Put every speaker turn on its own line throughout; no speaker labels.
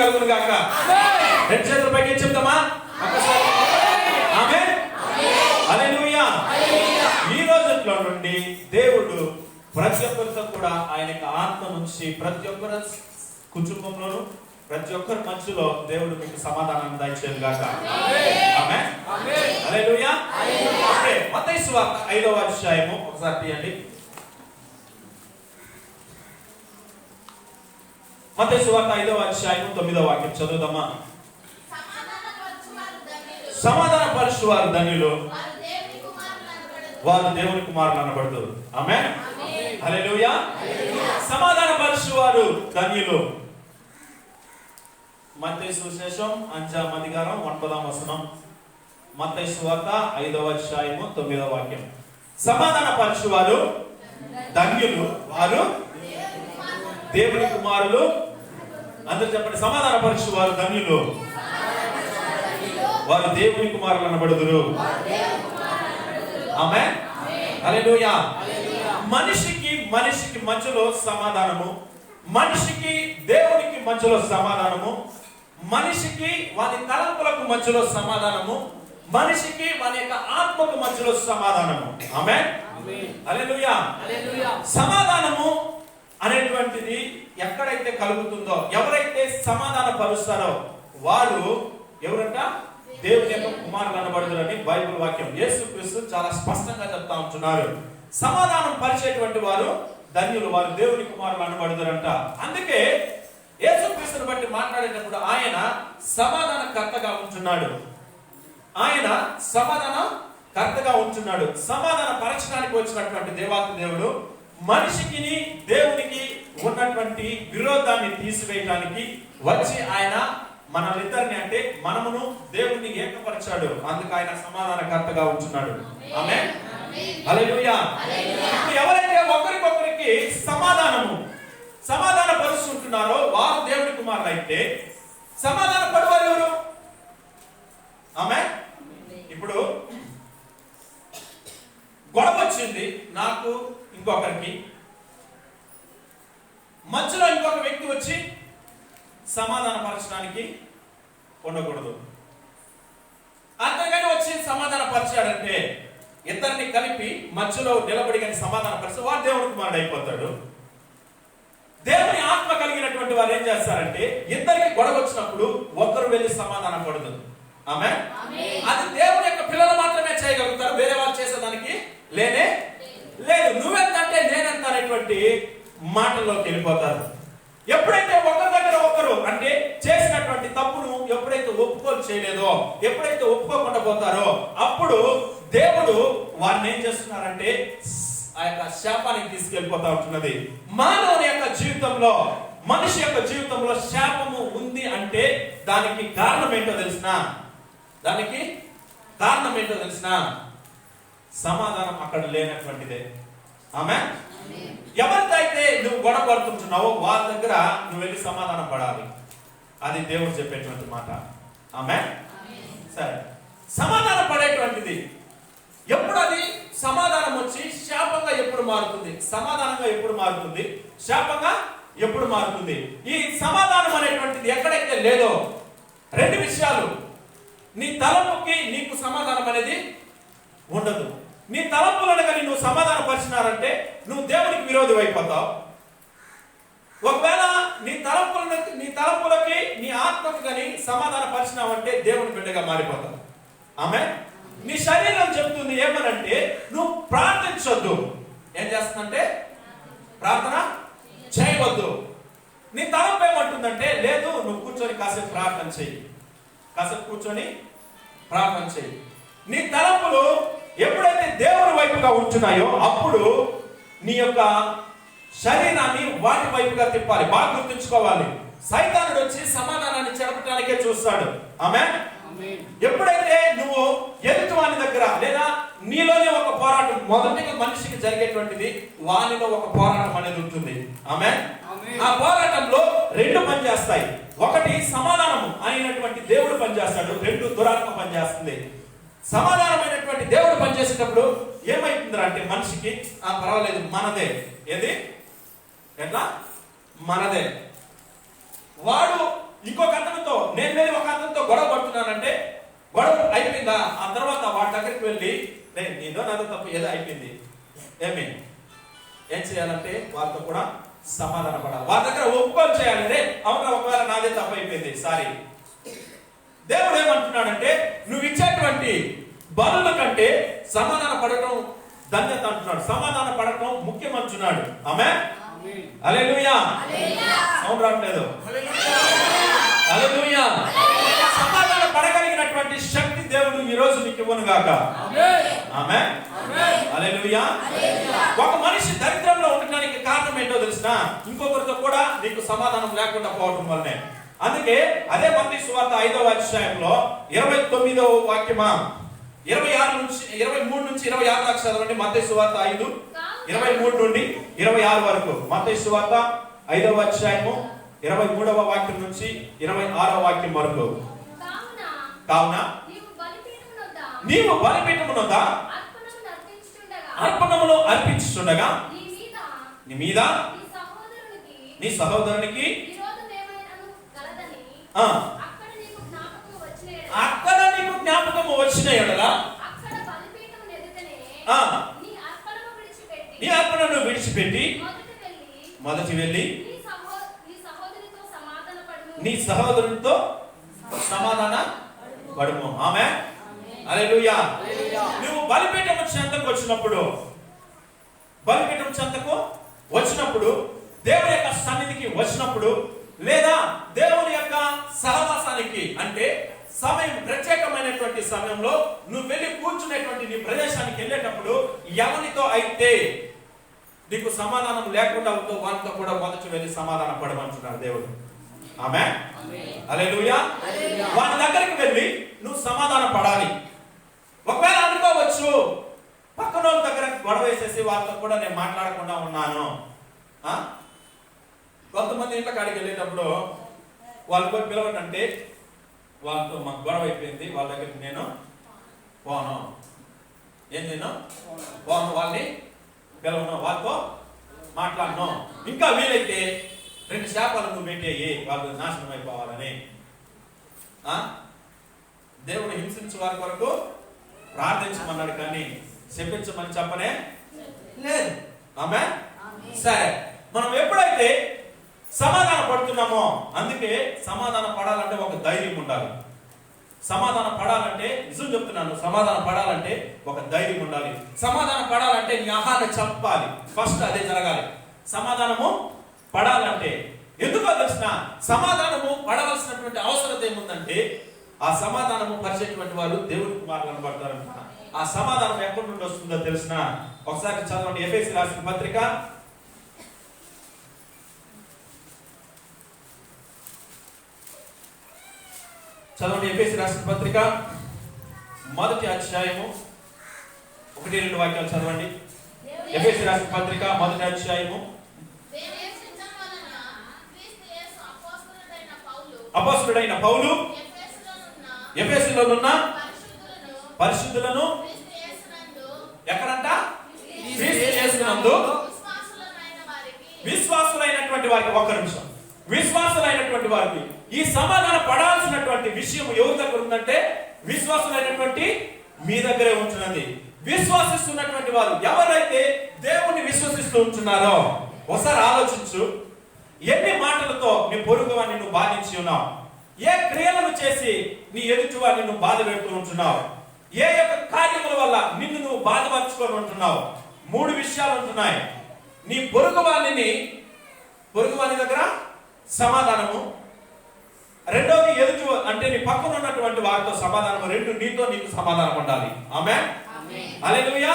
కలుగును గాక. రెండు చేతులు పైకి చెప్తామా? ఆమేన్. హల్లెలూయా. ఈ రోజుల్లో నుండి దేవుడు ప్రతి ఒక్కరితో కూడా ఆయన యొక్క ఆత్మ నుంచి ప్రతి ఒక్కరి కుటుంబంలోను ప్రతి ఒక్కరి మధ్యలో దేవుడు మీకు సమాధానాన్ని దయచేయను గాక. ఆమేన్. హల్లెలూయా. మత్తయి సువార్త 5వ అధ్యాయము ఒకసారి తీయండి. మత్తయి సువార్త 5వ అధ్యాయము 9వ వాక్యం చదువుదామా? సమాధాన పరచువారు ధన్యులు, వారు దేవుని కుమారులు అనబడుదురు. ఆమేన్. హల్లెలూయా. సమాధాన పరచువారు ధన్యులు. మత్తయి సువిశేషం 5వ అధ్యాయం 9వ వచనం. మత్తయి సువార్త 5వ అధ్యాయము 9వ వాక్యం. సమాధాన పరచువారు ధన్యులు, వారు దేవుని కుమారులు. అందరూ చెప్పండి, సమాధాన పరచువారు ధన్యులు, వారు దేవుని కుమారులు అనబడుదురు. ఆమేన్. హల్లెలూయా. మనిషికి మధ్యలో సమాధానము, మనిషికి దేవునికి మధ్యలో సమాధానము, మనిషికి వాని తలంపులకు మధ్యలో సమాధానము, మనిషికి వాని యొక్క ఆత్మకు మధ్యలో సమాధానము. ఆమేన్. హల్లెలూయా. సమాధానము అనేటువంటిది ఎక్కడైతే కలుగుతుందో, ఎవరైతే సమాధాన పరుస్తారో వారు ఎవరంట? దేవుని యొక్క కుమారులు అనబడుదురని బైబిల్ వాక్యం యేసుక్రీస్తు చాలా స్పష్టంగా చెప్తా ఉంటున్నారు. సమాధానం పరిచేటువంటి వారు ధన్యులు, వారు దేవుని కుమారులు అనబడుదురంట. అందుకే యేసుక్రీస్తుని బట్టి మాట్లాడేటప్పుడు ఆయన సమాధాన కర్తగా ఉంటున్నాడు. ఆయన సమాధాన కర్తగా ఉంటున్నాడు. సమాధాన పరచడానికి వచ్చినటువంటి దేవాతి దేవుడు మనిషికి దేవునికి ఉన్నటువంటి విరోధాన్ని తీసివేయడానికి వచ్చి ఆయన మనలిద్దరిని, అంటే మనమును దేవుణ్ణి ఏకపరిచాడు. అందుకు ఆయన సమాధానకర్తగా ఉంటున్నాడు. ఆమేన్. హల్లెలూయా. ఎవరైతే ఒకరికొకరికి సమాధాన పరుస్తుంటున్నారో వారు దేవుని కుమారులు అయితే, సమాధాన పడువారు ఎవరు? ఆమేన్. ఇప్పుడు గొడవ వచ్చింది నాకు ఇంకొకరికి, మధ్యలో ఇంకొక వ్యక్తి వచ్చి సమాధాన పరచడానికి ఉండకూడదు. అంతగానే వచ్చి సమాధాన పరిచాడంటే ఇద్దరిని కలిపి మధ్యలో నిలబడి కానీ సమాధాన పరిచి వాడు దేవుడి కుమారుడు అయిపోతాడు. దేవుని ఆత్మ కలిగినటువంటి వారు ఏం చేస్తారంటే ఇద్దరికి గొడవ వచ్చినప్పుడు ఒక్కరు వెళ్ళి సమాధానం పడదు. ఆమేన్. అది దేవుని యొక్క పిల్లలు మాత్రమే చేయగలుగుతారు, వేరే వాళ్ళు చేసేదానికి లేనే లేదు. నువ్వెంతంటే నేనెంత అనేటువంటి మాటల్లోకి వెళ్ళిపోతారు. ఎప్పుడైతే ఒకరి దగ్గర ఒకరు, అంటే చేసినటువంటి తప్పును ఎప్పుడైతే ఒప్పుకోలు చేయలేదో, ఎప్పుడైతే ఒప్పుకోకుండా పోతారో అప్పుడు దేవుడు వారిని ఏం చేస్తున్నారంటే ఆ యొక్క శాపానికి తీసుకెళ్ళిపోతా ఉంటున్నది. మానవుని యొక్క జీవితంలో, మనిషి యొక్క జీవితంలో శాపము ఉంది అంటే దానికి కారణం ఏంటో తెలిసినా, సమాధానం అక్కడ లేనటువంటిదే. ఆమేన్. ఎవరితో అయితే నువ్వు గొడవ పడుతుంటున్నావో వాళ్ళ దగ్గర నువ్వు వెళ్ళి సమాధానం పడాలి. అది దేవుడు చెప్పేటువంటి మాట. ఆమేన్. సరే, సమాధానం పడేటువంటిది ఎప్పుడు, అది సమాధానం వచ్చి శాపంగా ఎప్పుడు మారుతుంది, సమాధానంగా ఎప్పుడు మారుతుంది, శాపంగా ఎప్పుడు మారుతుంది. ఈ సమాధానం అనేటువంటిది ఎక్కడైతే లేదో, రెండు విషయాలు, నీ తలంపుకి నీకు సమాధానం అనేది ఉండదు. నీ తలంపులను కానీ నువ్వు సమాధాన పరిచినారంటే నువ్వు దేవునికి విరోధి అయిపోతావు. ఒకవేళ నీ తలంపులకి నీ ఆత్మకు కానీ సమాధాన పరిచినావంటే దేవుని బిడ్డగా మారిపోతావు. ఆమేన్. నీ శరీరం చెప్తుంది ఏమనంటే నువ్వు ప్రార్థించొద్దు. ఏం చేస్తుందంటే ప్రార్థన చేయవద్దు. నీ తలంపు ఏమంటుందంటే లేదు, నువ్వు కూర్చొని కాసేపు ప్రార్థన చెయ్యి, నీ తలంపులు ఎప్పుడైతే దేవుని వైపుగా ఉంటున్నాయో అప్పుడు నీ యొక్క శరీరాన్ని వాటి వైపుగా తిప్పాలి. బాగా గుర్తుంచుకోవాలి. సైతానుడు వచ్చి సమాధానాన్ని చెరపడానికే చూస్తాడు. ఆమేన్. ఎప్పుడైతే నువ్వు ఎదుటివాని దగ్గర, లేదా నీలోనే ఒక పోరాటం, మొదటిగా మనిషికి జరిగేటువంటిది వానిలో ఒక పోరాటం అనేది ఉంటుంది. ఆమేన్. ఆ పోరాటంలో రెండు పనిచేస్తాయి. ఒకటి సమాధానము అయినటువంటి దేవుడు పనిచేస్తాడు, రెండు దురాత్మ పనిచేస్తుంది. సమాధానమైనటువంటి దేవుడు పనిచేసేటప్పుడు ఏమైతుందిరా అంటే మనిషికి పర్వాలేదు, మనదే, ఏది ఎట్లా మనదే. వాడు ఇంకొక అతనితో నేను వెళ్ళి ఒక అతనితో గొడవ పడుతున్నానంటే గొడవ అయిపోయిందా, ఆ తర్వాత వాడి దగ్గరికి వెళ్ళి నీదో నాదో తప్పు ఏదో అయిపోయింది ఏం చేయాలంటే వాళ్ళతో కూడా సమాధాన పడాలి, వాళ్ళ దగ్గర ఒప్పుకోలు చేయాలి. రే అవునా, ఒకవేళ నాదే తప్పు అయిపోయింది, సారీ. దేవుడు ఏమంటున్నాడంటే నువ్వు ఇచ్చేటువంటి బలుల కంటే సమాధాన పడటం ధన్యత అంటున్నాడు, సమాధాన పడటం ముఖ్యం అంటున్నాడు. ఆమేన్, హల్లెలూయా. సౌండ్ రావట్లేదు. హల్లెలూయా. సమాధాన పడగలిగినటువంటి శక్తి దేవుడు ఈ రోజు నీకు ఇవ్వను గాక. ఆమేన్, హల్లెలూయా. ఒక మనిషి దరిద్రంలో ఉండడానికి కారణం ఏంటో తెలిసినా ఇంకొకరితో కూడా నీకు సమాధానం లేకుండా పోవడం వల్లనే. అందుకే అదే మత్తయి సువార్త 5వ అధ్యాయంలో 29వ వాక్యమా 23 నుంచి 26 దాకా చదవండి. మత్తయి సువార్త 5 23 నుండి 26 వరకు. మత్తయి సువార్త 5వ అధ్యాయము 23వ వాక్యం నుంచి 26వ వాక్యం వరకు. కావున నీవు బలిపీఠమునొద్ద అర్పణములు అర్పించుచుండగా నీ మీద నీ సహోదరునికి అక్కడ నీకు జ్ఞాపకము వచ్చిన ఎడల నీ అర్పణను విడిచిపెట్టి మొదటి వెళ్ళి నీ సహోదరునితో సమాధాన పడుము. ఆమేన్, హల్లెలూయా. నువ్వు బలిపీఠం చెంతకు వచ్చినప్పుడు దేవుని యొక్క సన్నిధికి వచ్చినప్పుడు లేదా దేవుని యొక్క సహవాసానికి అంటే సమయం ప్రత్యేకమైనటువంటి సమయంలో నువ్వు వెళ్ళి కూర్చునేటువంటి నీ ప్రదేశానికి వెళ్ళేటప్పుడు ఎవరితో అయితే నీకు సమాధానం లేకుండా ఉందో వాళ్ళతో కూడా మొదటి వెళ్ళి సమాధానం పడమంటున్నాడు దేవుడు. ఆమేన్, హల్లెలూయా. వాళ్ళ దగ్గరికి వెళ్ళి నువ్వు సమాధానం పడాలి. ఒకవేళ అనుకోవచ్చు పక్కన వాళ్ళ దగ్గర గొడవ వేసేసి వాళ్ళతో కూడా నేను మాట్లాడకుండా ఉన్నాను. కొంతమంది ఇంట్లో కాడికి వెళ్ళేటప్పుడు వాళ్ళు పోయి పిలవటంటే వాళ్ళతో మాకు గొడవ అయిపోయింది, వాళ్ళ దగ్గరికి నేను పోను, వాళ్ళని పిలవను, వాళ్ళతో మాట్లాడను. ఇంకా వీలైతే 2 శాపాలు నువ్వు పెట్టేయి వాళ్ళు నాశనం అయిపోవాలని. దేవుడు హింసించే వారి కొరకు ప్రార్థించమన్నాడు కానీ చెప్పించమని చెప్పనే లేదు. ఆమేన్. సరే, మనం ఎప్పుడైతే సమాధాన పడుతున్నామో, అందుకే సమాధాన పడాలంటే ఒక ధైర్యం ఉండాలి. సమాధాన పడాలంటే నిజం చెప్తున్నాను, సమాధాన పడాలంటే ఒక ధైర్యం ఉండాలి. సమాధాన పడాలంటే నీ ఆహారం చెప్పాలి, ఫస్ట్ అదే జరగాలి. సమాధానము పడాలంటే ఎందుకో తెలిసిన సమాధానము పడవలసినటువంటి అవసరం ఏముందంటే ఆ సమాధానము పరిచేటువంటి వాళ్ళు దేవుని కుమారులు కనబడతారంట. ఆ సమాధానం ఎక్కడి నుండి వస్తుందో తెలిసిన ఒకసారి చదవండి. ఎఫెసీ రాసిన పత్రిక చదవండి. ఎఫెసీ రాసిన పత్రిక 1వ అధ్యాయము 1-2 వాక్యాలు చదవండి. ఎఫెసీ రాసిన పత్రిక 1వ అధ్యాయము అపోస్తలుడైన పౌలు ఎఫెసులోనున్న పరిశుద్ధులను ఎక్కడంట క్రీస్తు యేసునందు విశ్వాసులైనటువంటి వారికి, ఒక్క నిమిషం, విశ్వాసులైనటువంటి వారికి ఈ సమాధాన పడాల్సినటువంటి విషయం ఎవరి దగ్గర ఉందంటే విశ్వాసులైనటువంటి మీ దగ్గరే ఉంటున్నది. విశ్వాసిస్తున్నటువంటి వారు ఎవరైతే దేవుణ్ణి విశ్వసిస్తూ ఉంటున్నారో ఒకసారి ఆలోచించు. ఎన్ని మాటలతో నీ పొరుగు వారిని నువ్వు బాధించి ఉన్నావు? ఏ క్రియలను చేసి నీ ఎదుటి వారిని నువ్వు బాధ పెడుతూ ఉంటున్నావు? ఏ యొక్క కార్యముల వల్ల నిన్ను నువ్వు బాధపరుచుకొని ఉంటున్నావు? 3 విషయాలు ఉంటున్నాయి. నీ పొరుగు వారి దగ్గర సమాధానము, రెండోది ఎదుటి అంటే నీ పక్కన ఉన్నటువంటి వారితో సమాధానము, 2 నీకు సమాధానం ఉండాలి. ఆమేన్, హల్లెలూయా.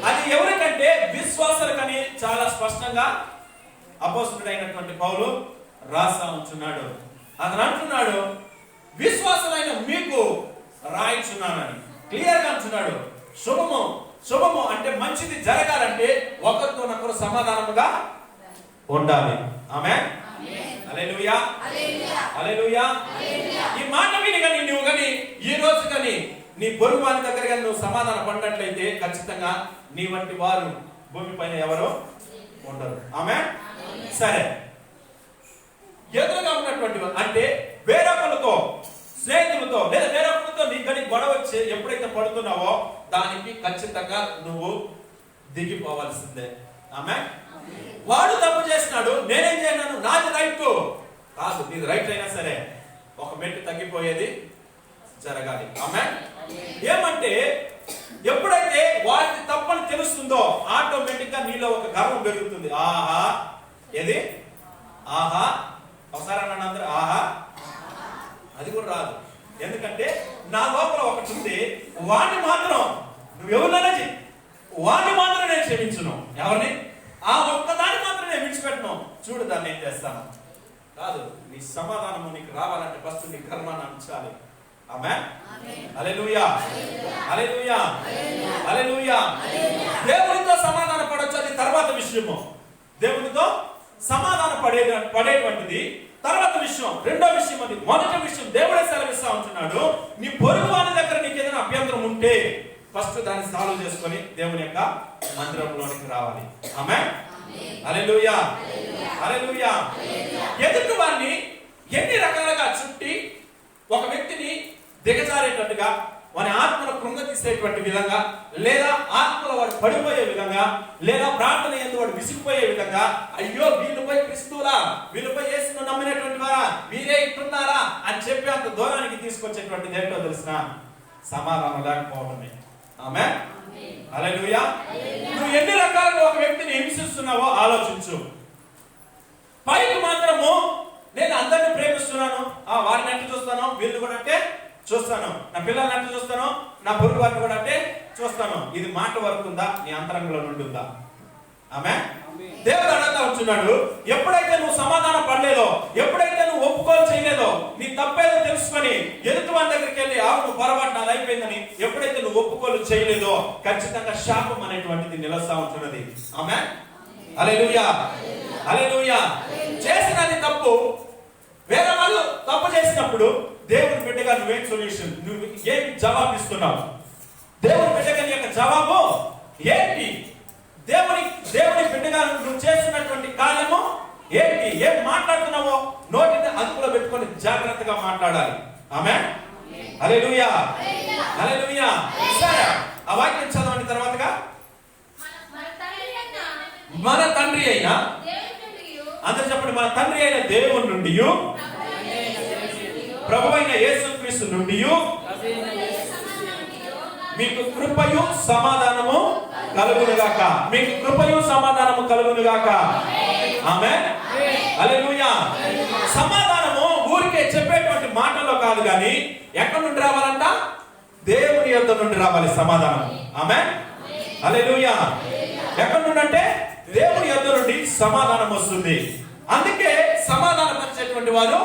అది ఎవరికంటే విశ్వాసులకని చాలా స్పష్టంగా అపోస్తలుడైనటువంటి పౌలు రాస్తా ఉంటున్నాడు. అతను అంటున్నాడు విశ్వాసులైన మీకు రాయించున్నానని క్లియర్ గా అంటున్నాడు. శుభము అంటే మంచిది జరగాలంటే ఒకరితోనొకరు సమాధానముగా ఉండాలి. ఆమేన్, హల్లెలూయా, హల్లెలూయా. ఈ మాట విని కానీ నువ్వు కానీ ఈ రోజు కానీ నీ పొరుగు వారి దగ్గర నువ్వు సమాధానం పడినట్లయితే ఖచ్చితంగా నీ వంటి వారు భూమిపైన ఎవరో ఉండరు. ఆమేన్. సరే, ఎదురుగా ఉన్నటువంటి అంటే వేరొకరితో, స్నేహితులతో లేదా వేరొకరితో నీ గడి గొడవ వచ్చి ఎప్పుడైతే పడుతున్నావో దానికి ఖచ్చితంగా నువ్వు దిగిపోవాల్సిందే. ఆమె వాడు తప్పు చేసినాడు, నేనేం చేయను, నాది రైట్ కాదు, నీది రైట్ అయినా సరే ఒక మెట్టు తగ్గిపోయేది జరగాలి. ఆమె ఏమంటే ఎప్పుడైతే వాడికి తప్పని తెలుస్తుందో ఆటోమేటిక్ గా నీలో ఒక గర్వం పెరుగుతుంది. ఆహా ఏది ఆహా, ఒకసారి అన్నాను అందరూ ఆహా, అది కూడా రాదు. ఎందుకంటే నా లోపల ఒకటి ఉంది, వాడిని మాత్రం నువ్వెవరినైనా వాడిని మాత్రం నేను క్షమించును, ఎవరిని ఆ ఒక్కదాన్ని మాత్రం నేను విడిచిపెట్టను. చూడు దాన్ని ఏం చేస్తాను కాదు, నీ సమాధానము నీకు రావాలంటే ఫస్ట్ నీ కర్మాన్ని అంచాలి. ఆమేన్, హల్లెలూయా, హల్లెలూయా, హల్లెలూయా. దేవునితో సమాధాన పడొచ్చు, అది తర్వాత విషయము. దేవునితో సమాధాన పడేటువంటిది తర్వాత విషయం. రెండో విషయం అది. మొదటి విషయం దేవుడే సెలవిస్తా ఉంటున్నాడు, నీ పొరుగు వారి దగ్గర నీకు ఏదైనా అభ్యంతరం ఉంటే ఫస్ట్ దాన్ని సాల్వ్ చేసుకొని దేవుని యొక్క మందిరంలోనికి రావాలి. ఆమేన్, హల్లెలూయా, హల్లెలూయా. ఎదుటి వారిని ఎన్ని రకాలుగా చుట్టి ఒక వ్యక్తిని దిగజారేటట్టుగా, వాని ఆత్మను కృంగతీసేటువంటి విధంగా, లేదా ఆత్మలో వాడు పడిపోయే విధంగా, లేదా ప్రార్థన యందు వాడు విసిగిపోయే విధంగా, అయ్యో వీళ్ళపై క్రీస్తులా, వీళ్ళపై యేసును నమ్మినటువంటి వారా, వీరే ఇట్టున్నారా అని చెప్పి అంత దూరానికి తీసుకొచ్చేటువంటిది ఏంటో తెలిసిన సమాధానం లేకపోవడమే. ఆమేన్, హల్లెలూయా. నువ్వు ఎన్ని రకాలుగా ఒక వ్యక్తిని హింసిస్తున్నావో ఆలోచించు. పైకి మాత్రము నేను అందరిని ప్రేమిస్తున్నాను, వారిని అంటే చూస్తాను, వీళ్ళు కూడా అంటే చూస్తాను, నా పిల్లల్ని అంటే చూస్తాను, నా పొరుగు వారిని కూడా అంటే చూస్తాను. ఇది మాట వరకు ఉందా, నీ అంతరంగంలో నుండి ఉందా? ఆమేన్. దేవుడు అడుగుతా ఉంటున్నాడు, ఎప్పుడైతే నువ్వు సమాధానం పడలేదో, ఎప్పుడైతే నువ్వు ఒప్పుకోలు చేయలేదో, నీ తప్పేదో తెలుసుకొని ఎదుటి వారి దగ్గరికి వెళ్ళి అవును పొరపాటు నాది అయిపోయిందని ఎప్పుడైతే నువ్వు ఒప్పుకోలు చేయలేదో ఖచ్చితంగా శాపం అనేటువంటిది నిలుస్తా ఉంటున్నది. ఆమేన్, హల్లెలూయా, హల్లెలూయా. చేసినది తప్పు, వేరే వాళ్ళు తప్పు చేసినప్పుడు దేవుని బిడ్డగా నువ్వేం సొల్యూషన్, నువ్వు ఏమి జవాబు ఇస్తున్నావు? దేవుని బిడ్డగా నీ యొక్క జవాబు ఏంటి? దేవుని బిడ్డగా నువ్వు చేస్తున్నటువంటి కార్యము ఏంటి? ఏం మాట్లాడుతున్నావో నోటిని అదుపులో పెట్టుకొని జాగ్రత్తగా మాట్లాడాలి. ఆమేన్, హల్లెలూయా, హల్లెలూయా. సరే, ఆ వాక్యం చదవండి తర్వాతగా. మన తండ్రి అయిన, అందరూ చెప్పండి, మన తండ్రి అయిన దేవుని నుండి, ప్రభువైన యేసుక్రీస్తు నుండి మీకు కృపయు సమాధానము కలుగునుగాక. మీకు కృపయు సమాధానము కలుగునుగాక. ఆమేన్, హల్లెలూయా. సమాధానము ఊరికే చెప్పేటువంటి మాటల్లో కాదు కానీ ఎక్కడి నుండి రావాలంట? దేవుని యొద్ద నుండి రావాలి సమాధానం. ఆమేన్, హల్లెలూయా. ఎక్కడి నుండి అంటే దేవుని యొద్ద నుండి సమాధానం వస్తుంది. అందుకే సమాధానం పరిచేటువంటి వారు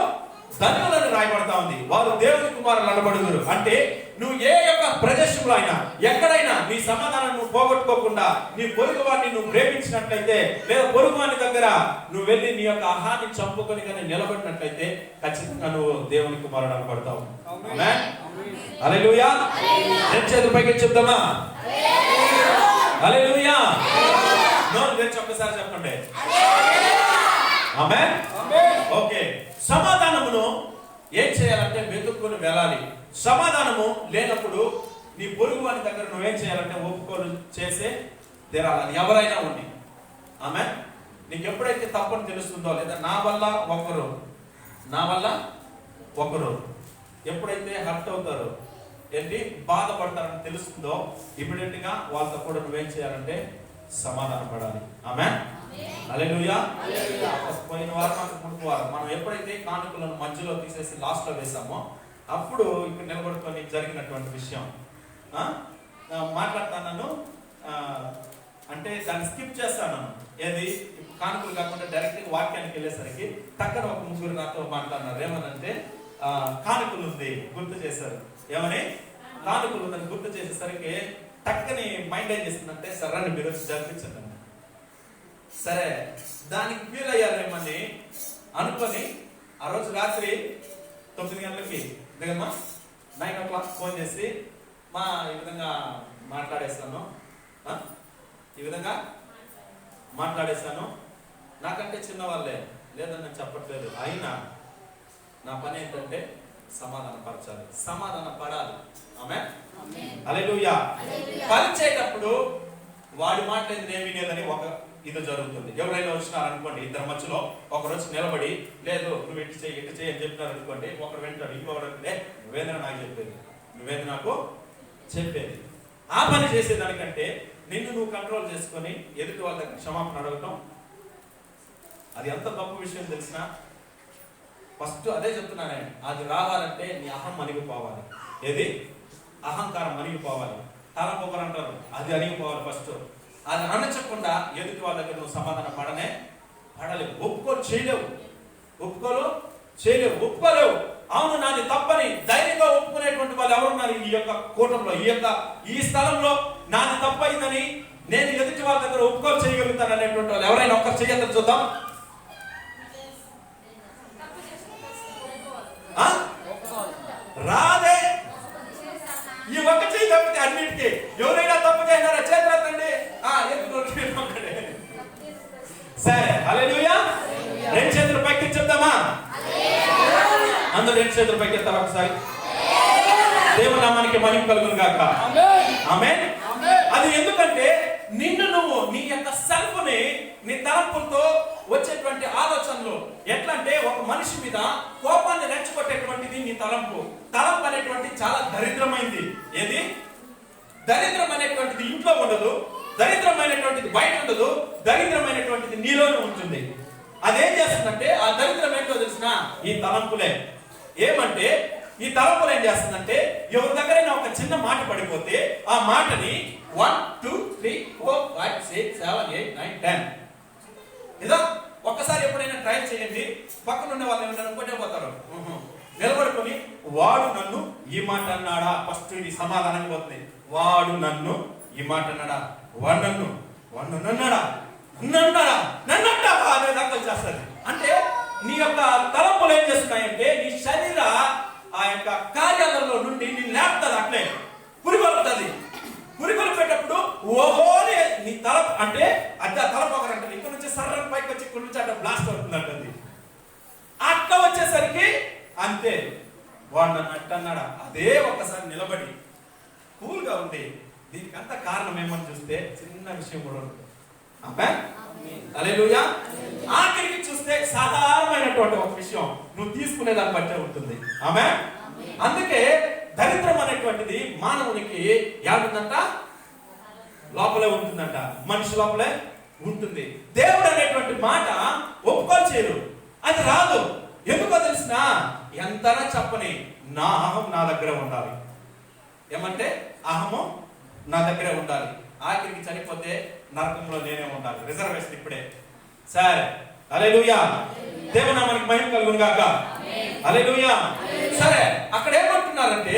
ధన్యులను రాయబడతా ఉంది. వారు దేవుని కుమారులు అనబడుదురు. అంటే నువ్వు ఏ యొక్క ప్రదేశంలో అయినా ఎక్కడైనా నీ సమాధానం నువ్వు పోగొట్టుకోకుండా నీ పొరుగు వారిని నువ్వు ప్రేమించినట్లయితే, లేదా పొరుగు వారి దగ్గర నువ్వు వెళ్ళి నీ యొక్క ఆహారాన్ని చంపుకొని కానీ నిలబడినట్లయితే ఖచ్చితంగా నువ్వు దేవుని కుమారుడు అనబడతావు. ఆమేన్, హల్లెలూయా. రెండు చేతుల పైకి చెప్తామా? హల్లెలూయా. నోరు తెరిచి ఒక్కసారి చెప్పండి. ఆమేన్, ఓకే. సమాధానమును ఏం చేయాలంటే వెతుక్కుని వెళ్ళాలి. సమాధానము లేనప్పుడు నీ పొరుగు వారి దగ్గర నువ్వేం చేయాలంటే ఒప్పుకోలు చేసే తీరాలి, అది ఎవరైనా ఉండి. ఆమేన్. నీకు ఎప్పుడైతే తప్పని తెలుస్తుందో, లేదా నా వల్ల ఒకరు ఎప్పుడైతే హర్ట్ అవుతారో, ఏంటి బాధపడతారని తెలుస్తుందో, ఇమీడియట్ గా వాళ్ళతో కూడా నువ్వేం చేయాలంటే సమాధాన పడాలి. ఆమేన్, హల్లెలూయా. పోయిన వారం ముందు వారం మనం ఎప్పుడైతే కానుకలను మధ్యలో తీసేసి లాస్ట్ లో వేసామో అప్పుడు ఇక్కడ నిలబడుకొని జరిగినటువంటి విషయం మాట్లాడుతాను. అంటే దాన్ని స్కిప్ చేస్తాను. ఏది కానుకలు కాకుండా డైరెక్ట్ వాక్యానికి వెళ్ళేసరికి టక్కన ఒక ముగ్గురు నాతో మాట్లాడినారు. ఏమనంటే కానుకలు ఉంది గుర్తు చేశారు. ఏమని? కానుకలు ఉందని గుర్తు చేసేసరికి టక్కని మైండ్ ఏం చేస్తుందంటే సరే మీరు వచ్చి జరిపించండి. సరే, దానికి ఫీల్ అయ్యారేమని అనుకొని ఆ రోజు రాత్రి 9 గంటలకి దిగమ్మా 9 o'clock ఫోన్ చేసి ఈ విధంగా మాట్లాడేశాను. నాకంటే చిన్న వాళ్ళే, లేదని నేను చెప్పట్లేదు. అయినా నా పని ఏంటంటే సమాధాన పరచాలి, సమాధాన పడాలి. ఆమేన్. హల్లెలూయా. పరిచేటప్పుడు వాడి మాట నేను వినేదని ఒక ఇది జరుగుతుంది. ఎవరైనా వచ్చినారనుకోండి, ఇద్దరు మధ్యలో ఒకరు వచ్చి నిలబడి లేదు నువ్వు ఇటు చేయి ఇటు చేయి అని చెప్పినారు అనుకోండి, ఒకరు వెంటాడు, ఇంకొకరు నువ్వేంద్ర నాకు చెప్పేది, నువ్వేంద్ర నాకు చెప్పేది. ఆ పని చేసేదానికంటే నిన్ను నువ్వు కంట్రోల్ చేసుకొని ఎదుటి వాళ్ళ దగ్గర క్షమాపణ అడగటం అది ఎంత గొప్ప విషయం తెలిసినా. ఫస్ట్ అదే చెప్తున్నానే, అది రావాలంటే నీ అహం అణిగిపోవాలి. ఏది? అహంకారం అణిగిపోవాలి. తలపొగరు అంటారు, అది అణిగిపోవాలి ఫస్ట్. అది అణచకుండా ఎదుటి వాళ్ళ దగ్గర నువ్వు సమాధానం పడలేవు, ఒప్పుకోలు చేయలేవు, ఒప్పుకోలేవు. అవును నాది తప్పని ధైర్యంగా ఒప్పుకునేటువంటి వాళ్ళు ఎవరున్నారు ఈ యొక్క కూటంలో, ఈ స్థలంలో? నాది తప్పైందని నేను ఎదుటి వాళ్ళ దగ్గర ఒప్పుకోలు చేయగలుగుతాను అనేటువంటి వాళ్ళు ఎవరైనా ఒక్కరు చేయగలరు? చూద్దాం. రాదే ఈ ఒక్క చేయి తప్పితే అన్నిటికీ. ఎవరైనా తప్పు చేసినారా? చేతులండి. సరే, హల్లెలూయా. రెండు చేతులు పైకి చెప్తామా? అందరూ రెండు చేతులు పైకి ఎత్తారు ఒకసారి. దేవుని నామానికి మహిమ కలుగును గాక. ఆమేన్. అది ఎందుకంటే నిన్ను నువ్వు నీ యొక్క సెల్ఫ్ ని నీ తలంపులతో వచ్చేటువంటి ఆలోచనలు ఎట్లా అంటే, ఒక మనిషి మీద కోపాన్ని రెచ్చగొట్టేటువంటిది నీ తలంపు అనేటువంటి చాలా దరిద్రమైంది. ఏది? దరిద్రం అనేటువంటిది ఇంట్లో ఉండదు, దరిద్రమైనటువంటిది బయట ఉండదు, దరిద్రమైనటువంటిది నీలోనే ఉంటుంది. అదేం చేస్తుందంటే, ఆ దరిద్రం ఏంటో తెలిసిన ఈ తలంపులే. ఏమంటే ఈ తలంపులు ఏం చేస్తుందంటే, ఎవరి దగ్గరైనా ఒక చిన్న మాట పడిపోతే ఆ మాటని 1 2 3 4 5 6 7 8 9 10 ఇదో ఒక్కసారి ఎప్పుడైనా ట్రై చేయండి. పక్కన ఉన్న వాళ్ళు ఏమన్నా అనుకుంటే పోతారు. నిలబడుకొని వాడు నన్ను ఈ మాట అన్నాడా? ఫస్ట్ ఇది సమాధానం పోతుంది. వాడు నన్ను ఈ మాట అన్నాడా? వాడు నన్ను అన్నాడా? నన్ను అంటావా అనే దాకా వచ్చేస్తుంది. అంటే నీ యొక్క తలంపులు ఏం చేస్తున్నాయంటే, నీ శరీర ఆ యొక్క కార్యాలలో నుండి నీ లేపుతుంది, అట్లే పురిగొలుపుతుంది. పురిగొలిపేటప్పుడు ఓహోనే నీ తల అంటే అద్దె తలపొగరు అంటుంది. ఇక్కడ నుంచి సర్రం పైకి వచ్చి ఇక్కడ నుంచి అట్లా బ్లాస్ట్ అవుతుంది అంటుంది. అట్లా వచ్చేసరికి అంతే, వాడు నన్ను అట్టన్నాడా? అదే ఒక్కసారి నిలబడి కూల్గా ఉంది. దీనికి అంత కారణం ఏమని చూస్తే చిన్న విషయం కూడా ఉంటుంది. హల్లెలూయా. ఆఖరికి చూస్తే సాధారణమైనటువంటి ఒక విషయం నువ్వు తీసుకునే దాన్ని బట్టే ఉంటుంది. ఆమేన్. అందుకే దరిద్రం అనేటువంటిది మానవునికి ఏముందంట? లోపలే ఉంటుందంట, మనిషి లోపలే ఉంటుంది. దేవుడు అనేటువంటి మాట ఒప్పుకోలు చేయరు, అది రాదు. ఎందుకో తెలిసిన, ఎంతనా చెప్పని నా అహం నా దగ్గర ఉండాలి. ఏమంటే అహము నా దగ్గరే ఉండాలి. ఆఖరికి చనిపోతే నరకంలో నేనే ఉండాలి. రిజర్వేషన్ ఇప్పుడే. సరే, హల్లెలూయా. దేవుని నామానికి మహిమ కలుగును గాక. హల్లెలూయా. సరే, అక్కడ ఏమంటున్నారంటే,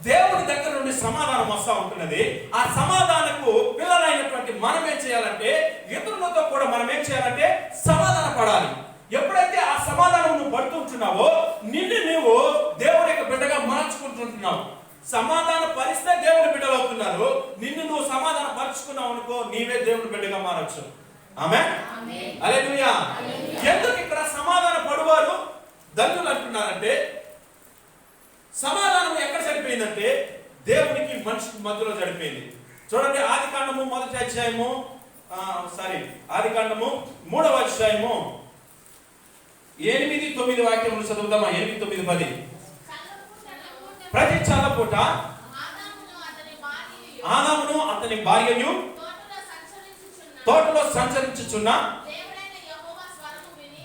దేవుని దగ్గర నుండి సమాధానం వస్తా ఉంటున్నది. ఆ సమాధానకు పిల్లలైనటువంటి మనం ఏం చేయాలంటే, ఇతరులతో కూడా మనం ఏం చేయాలంటే సమాధాన పడాలి. ఎప్పుడైతే ఆ సమాధానం నువ్వు పడుతుంటున్నావో నిన్ను నువ్వు దేవుని యొక్క బిడ్డగా మార్చుకుంటుంటున్నావు. సమాధాన పరిస్తే దేవుని బిడ్డలు అవుతున్నారు. నిన్ను నువ్వు సమాధాన పరుచుకున్నావు అనుకో, నీవే దేవుని బిడ్డగా మారచ్చు. ఆమేన్. హల్లెలూయా. ఎందుకు ఇక్కడ సమాధాన పడువారు ధన్యులు అంటున్నారంటే, సమాధానం ఎక్కడ సరిపోయిందంటే దేవునికి మనిషికి మధ్యలో సరిపోయింది. చూడండి, ఆదికాండము 1వ అధ్యాయము ఆదికాండము 3వ అధ్యాయము 8, 9 వాక్యములు చదువుతామా? 8, 9, 10. ప్రతి చల్లపూట ఆదామును అతని భార్యయు తోటలో సంచరించుచున్న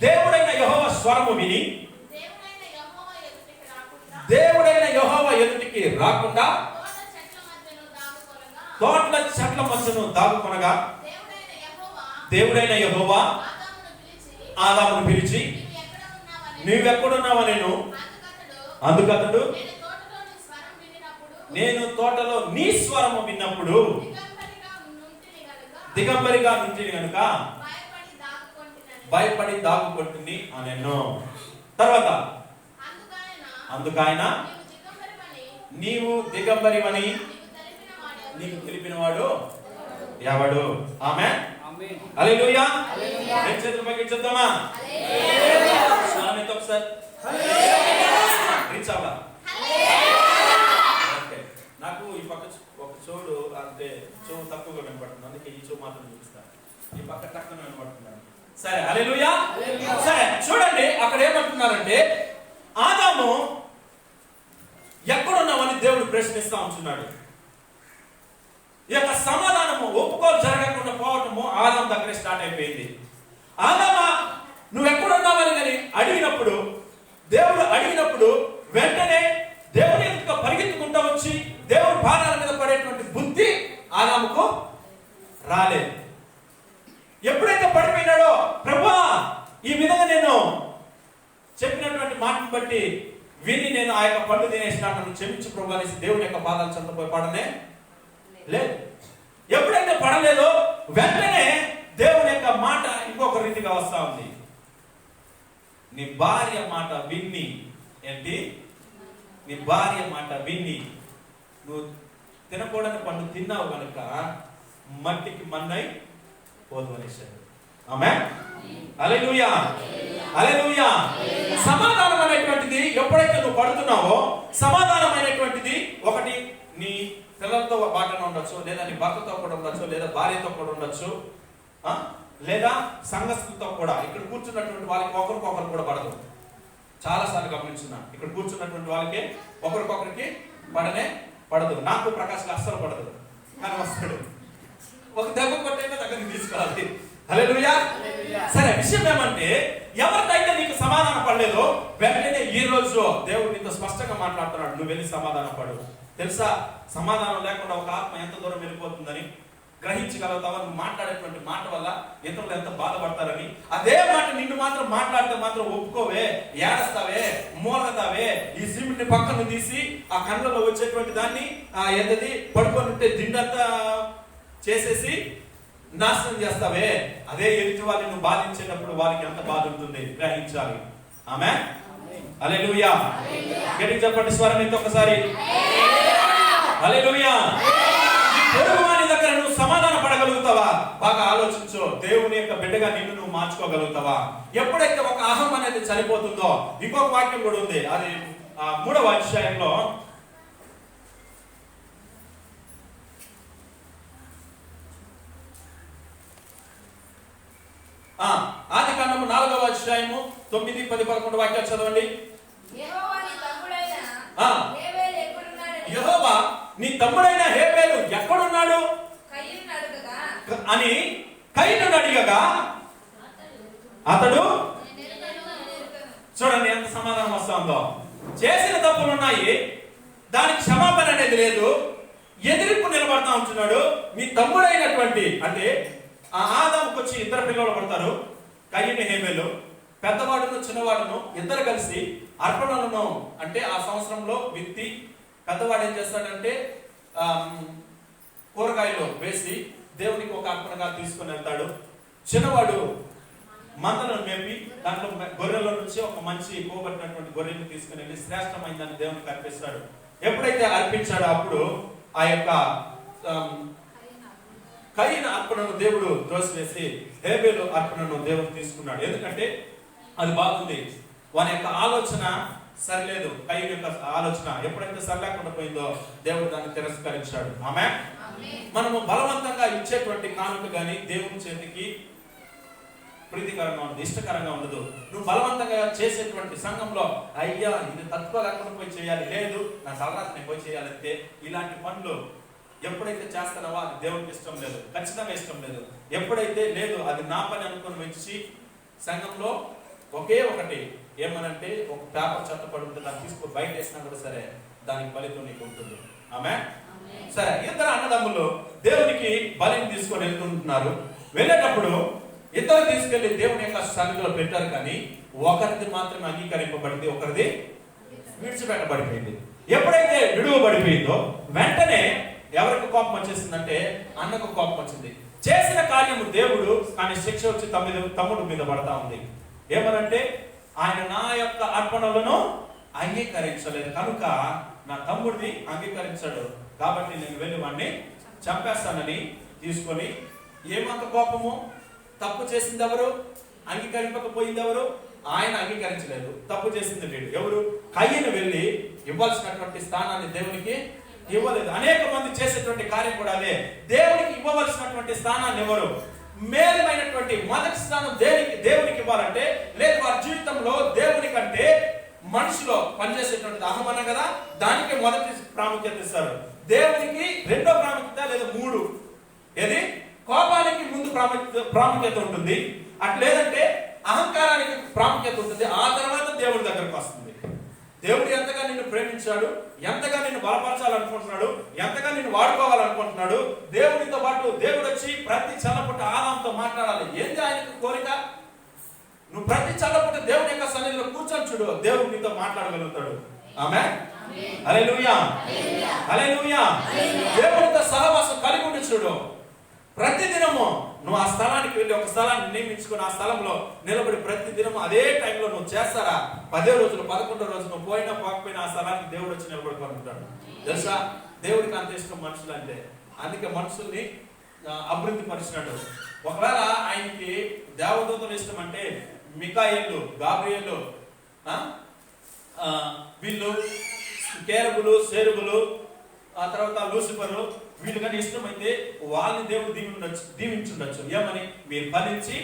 దేవుడైన యెహోవా స్వరము విని దేవుడైన యెహోవా ఎదుటికి రాకుండా తోటల చెట్ల మధ్యను దాగుకొనగా దేవుడైన యెహోవా ఆదామును పిలిచి నీవెక్కడున్నావనెను. అందుకతడు నేను తోటలో నీ స్వరము విన్నప్పుడు దిగంబరిగా నుంటిని గనుక భయపడి దాగుకొంటిని అనెను. తర్వాత అందుకైన నీవు దిగంబరివని నీకు తెలిపినవాడు ఎవడు? ఆమేన్. హల్లెలూయా. రెండు చేతులు పైకి చూద్దామా? ఒకసారి వినిపించాలా? ఓకే, నాకు ఈ పక్క ఒక చెవుడు అంటే చెవు తక్కువగా వినపడుతుంది, అందుకే ఈ చెవు మాత్రం చూపిస్తాను. ఈ పక్క తక్కువ వినపడుతున్నాను. సరే, హల్లెలూయా. సరే చూడండి, అక్కడ ఏమంటున్నారంటే ఆదాము ఎక్కడున్నామని దేవుడు ప్రశ్నిస్తా ఉంటున్నాడు. ఈ యొక్క సమాధానము ఒప్పుకోలు జరగకుండా పోవటము ఆదాం దగ్గర స్టార్ట్ అయిపోయింది. ఆదామా నువ్వు ఎక్కడున్నావని కానీ అడిగినప్పుడు, దేవుడు అడిగినప్పుడు వెంటనే దేవుని ఎదుట పరిగెత్తుకుంటూ వచ్చి దేవుడి పాదాల మీద పడేటువంటి బుద్ధి ఆదాముకు రాలేదు. ఎప్పుడైతే పడిపోయినాడో, ప్రభువా ఈ విధంగా నేను చెప్పినటువంటి మాటను బట్టి విని నేను ఆ యొక్క పండు తినేసినట్టు క్షమించు ప్రభు అనేసి దేవుని యొక్క పాదాలు చెంతపోయి పడనే లేదు. ఎప్పుడైతే పడలేదో వెంటనే దేవుని యొక్క మాట ఇంకొక రీతిగా వస్తా ఉంది. నీ భార్య మాట విన్ని, ఏంటి? నీ భార్య మాట విన్ని నువ్వు తినకూడని పండు తిన్నావు కనుక మట్టికి మన్నై పోదు అనేసాడు. ఆమేన్, హల్లెలూయా, హల్లెలూయా. సమాధానం అనేటువంటిది ఎప్పుడైతే నువ్వు పడుతున్నావో, సమాధానం అనేటువంటిది ఒకటి నీ పిల్లలతో బాగానే ఉండొచ్చు, లేదా నీ భర్తతో కూడా ఉండొచ్చు, లేదా భార్యతో కూడా ఉండొచ్చు, లేదా సంఘస్థులతో కూడా. ఇక్కడ కూర్చున్నటువంటి వాళ్ళకి ఒకరికొకరు కూడా పడదు. చాలా సార్లు గమనించున్నా, ఇక్కడ కూర్చున్నటువంటి వాళ్ళకి ఒకరికొకరికి పడనే పడదు. నాకు ప్రకాశ్ అస్సలు పడదు, కానీ వస్తాడు. ఒక దెబ్బ కొట్టైనా దగ్గరికి తీసుకోవాలి. హల్లెలూయా. సరే, విషయం ఏమంటే ఎవరికైతే నీకు సమాధానం పడలేదో వెంటనే ఈ రోజు దేవుడు నీతో స్పష్టంగా మాట్లాడుతున్నాడు, నువ్వు వెళ్ళి సమాధానం పడు. తెలుసా, సమాధానం లేకుండా ఒక ఆత్మ ఎంత దూరం వెళ్ళిపోతుందని గ్రహించగలుగుతావా? నువ్వు మాట్లాడేటువంటి మాట వల్ల ఇతరులు ఎంత బాధపడతారని. అదే మాట నిన్ను మాత్రం మాట్లాడితే మాత్రం ఒప్పుకోవే, ఏడస్తావే, మూలగతావే. ఈ సిమెంట్ ని పక్కన తీసి ఆ కళ్ళలో వచ్చేటువంటి దాన్ని ఎంతది పడుకొని ఉంటే దిండంతా చేసేసి నాశనం చేస్తావే. అదే ఎదుటి వాళ్ళని నువ్వు బాధించేటప్పుడు వారికి ఎంత బాధ ఉంటుంది గ్రహించాలి. ఆమేన్, హల్లెలూయా. గట్టిగా చెప్పండి స్వరం ఇంత ఒకసారి, హల్లెలూయా. పొరుగు వాని దగ్గర నువ్వు సమాధాన పడగలుగుతావా? బాగా ఆలోచించు. దేవుని యొక్క బిడ్డగా నిన్ను నువ్వు మార్చుకోగలుగుతావా? ఎప్పుడైతే ఒక అహం అనేది చనిపోతుందో, ఇంకొక వాక్యం కూడా ఉంది, అది 3వ అధ్యాయంలో ఆదికాండము 4వ అధ్యాయము 9, 10, 11 వాక్యాలు చదవండి. యెహోవా నీ తమ్ముడైన హేబేలు ఎక్కడున్నాడు అని కయీనును అడిగగా అతడు, చూడండి ఎంత సమాధానం వస్తుందో. చేసిన తప్పులు ఉన్నాయి, దానికి క్షమాపణ అనేది లేదు, ఎదిరింపు నిలబడతా ఉంటున్నాడు. మీ తమ్ముడైనటువంటి, అంటే ఆ ఆదాముకు వచ్చి ఇద్దరు పిల్లలు పడతారు, కయీను హేబేలు. పెద్దవాడును చిన్నవాడును ఇద్దరు కలిసి అర్పణలను, అంటే ఆ సంవత్సరంలో విత్తి పెద్దవాడు ఏం చేస్తాడంటే కూరగాయలు వేసి దేవునికి ఒక అర్పణగా తీసుకుని వెళ్తాడు. చిన్నవాడు మందలను మేపి దాంట్లో గొర్రెల నుంచి ఒక మంచి పోగొట్టినటువంటి గొర్రెలు తీసుకుని వెళ్ళి శ్రేష్టమైందని దేవునికి అర్పిస్తాడు. ఎప్పుడైతే అర్పించాడో అప్పుడు ఆ యొక్క కయీను అర్పణను దేవుడు త్రోసివేసి హేబేలు అర్పణను దేవుడు తీసుకున్నాడు. ఎందుకంటే అది బాగుంది, వాని యొక్క ఆలోచన సరిలేదు. కయీను యొక్క ఆలోచన ఎప్పుడైతే సరిలేకుండా పోయిందో దేవుడు దాన్ని తిరస్కరించాడు. ఆమేన్. మనము బలవంతంగా ఇచ్చేటువంటి కానుక కానీ దేవుని చేతికి ప్రీతికరంగా ఉండదు, ఇష్టకరంగా ఉండదు. నువ్వు బలవంతంగా చేసేటువంటి సంఘంలో అయ్యా ఇది తట్టుకోలేకుండా పోయి చేయాలి, లేదు నా తలరాత్రి నేను పోయి చేయాలంటే ఇలాంటి పనులు ఎప్పుడైతే చేస్తానో అది దేవునికి ఇష్టం లేదు, ఖచ్చితంగా ఇష్టం లేదు. ఎప్పుడైతే లేదు అది నా పని అనుకుని వచ్చి సంఘంలో ఒకే ఒకటి ఏమనంటే ఒక పేపర్ చెత్త పడి ఉంటే దాన్ని తీసుకుని బయట వేసినా కూడా సరే దానికి ఫలితం నీకు ఉంటుంది. ఆమేన్. సరే, ఇద్దరు అన్నదమ్ములు దేవునికి బలిని తీసుకొని వెళ్తుంటున్నారు. వెళ్ళేటప్పుడు ఇద్దరు తీసుకెళ్లి దేవుని యొక్క సన్నిధిలో పెట్టారు, కానీ ఒకరిది మాత్రమే అంగీకరింపబడింది, ఒకరిది విడిచిపెట్టబడిపోయింది. ఎప్పుడైతే విడువబడిపోయిందో వెంటనే ఎవరికి కోపం వచ్చేసిందంటే అన్నకు కోపం వచ్చింది. చేసిన కార్యము దేవుడు, కానీ శిక్ష వచ్చి తమ్ముడు మీద పడతా ఉంది. ఏమనంటే ఆయన నా యొక్క అర్పణలను అంగీకరించలేదు కనుక నా తమ్ముడిని అంగీకరించాడు కాబట్టి నేను వెళ్ళి వాడిని చంపేస్తానని తీసుకొని, ఏమంత కోపము? తప్పు చేసింది ఎవరు? అంగీకరింపకపోయింది ఎవరు? ఆయన అంగీకరించలేదు. తప్పు చేసింది వీడు. ఎవరు? కయ్యను వెళ్ళి ఇవ్వాల్సినటువంటి స్థానాన్ని దేవునికి ఇవ్వలేదు. అనేక మంది చేసేటువంటి కార్యం కూడా అదే. దేవునికి ఇవ్వవలసినటువంటి స్థానాన్ని ఎవరు? మేలమైనటువంటి మొదటి స్థానం దేవునికి ఇవ్వాలంటే, లేదు వారి జీవితంలో దేవుని కంటే మనిషిలో పనిచేసేటువంటి అహమన కదా, దానికే మొదటి ప్రాముఖ్యత ఇస్తారు. దేవునికి రెండో ప్రాముఖ్యత లేదా మూడు. ఏది? కోపానికి ముందు ప్రాముఖ్యత ఉంటుంది. అట్లేదంటే అహంకారానికి ప్రాముఖ్యత ఉంటుంది. ఆ తర్వాత దేవుడి దగ్గరకు వస్తుంది. దేవుడు ఎంతగా నిన్ను ప్రేమించాడు, ఎంతగా నిన్ను బలపరచాలనుకుంటున్నాడు, ఎంతగా నిన్ను వాడుకోవాలనుకుంటున్నాడు. దేవుడితో పాటు దేవుడు వచ్చి ప్రతి చల్లపుట్ట ఆదాంతో మాట్లాడాలి. ఏంది ఆయనకు కోరిక? నువ్వు ప్రతి చల్లపుట్ట దేవుడి యొక్క సన్నిధిలో కూర్చొని చూడు, దేవుడు నీతో మాట్లాడగలుగుతాడు. ఆమేన్. హల్లెలూయా, హల్లెలూయా. దేవుడితో సహవాసం కలిగి ఉండి చూడు. ప్రతి దినము నువ్వు ఆ స్థలానికి వెళ్ళి ఒక స్థలాన్ని నియమించుకుని ఆ స్థలంలో నిలబడి ప్రతి దినము అదే టైంలో నువ్వు చేస్తారా? 10వ రోజులు 11వ రోజు నువ్వు పోయినా పోకపోయినా ఆ స్థలానికి దేవుడు వచ్చి నిలబడుకొని ఉంటాడు. తెలుసా? దేవుడికి అంత ఇష్టం మనుషులు అంటే. అందుకే మనుషుల్ని అభివృద్ధి పరిచినాడు. ఒకవేళ ఆయనకి దేవదూతలు ఇష్టం అంటే మికాయేలు, గాబ్రియేలు, వీళ్ళు కేరబులు, సెరుబులు, ఆ తర్వాత లూసిఫరు, వీళ్ళు కానీ ఇష్టమైతే వాళ్ళని దేవుడు దీవించుండొచ్చు. ఏమని? మీరు ఫలించి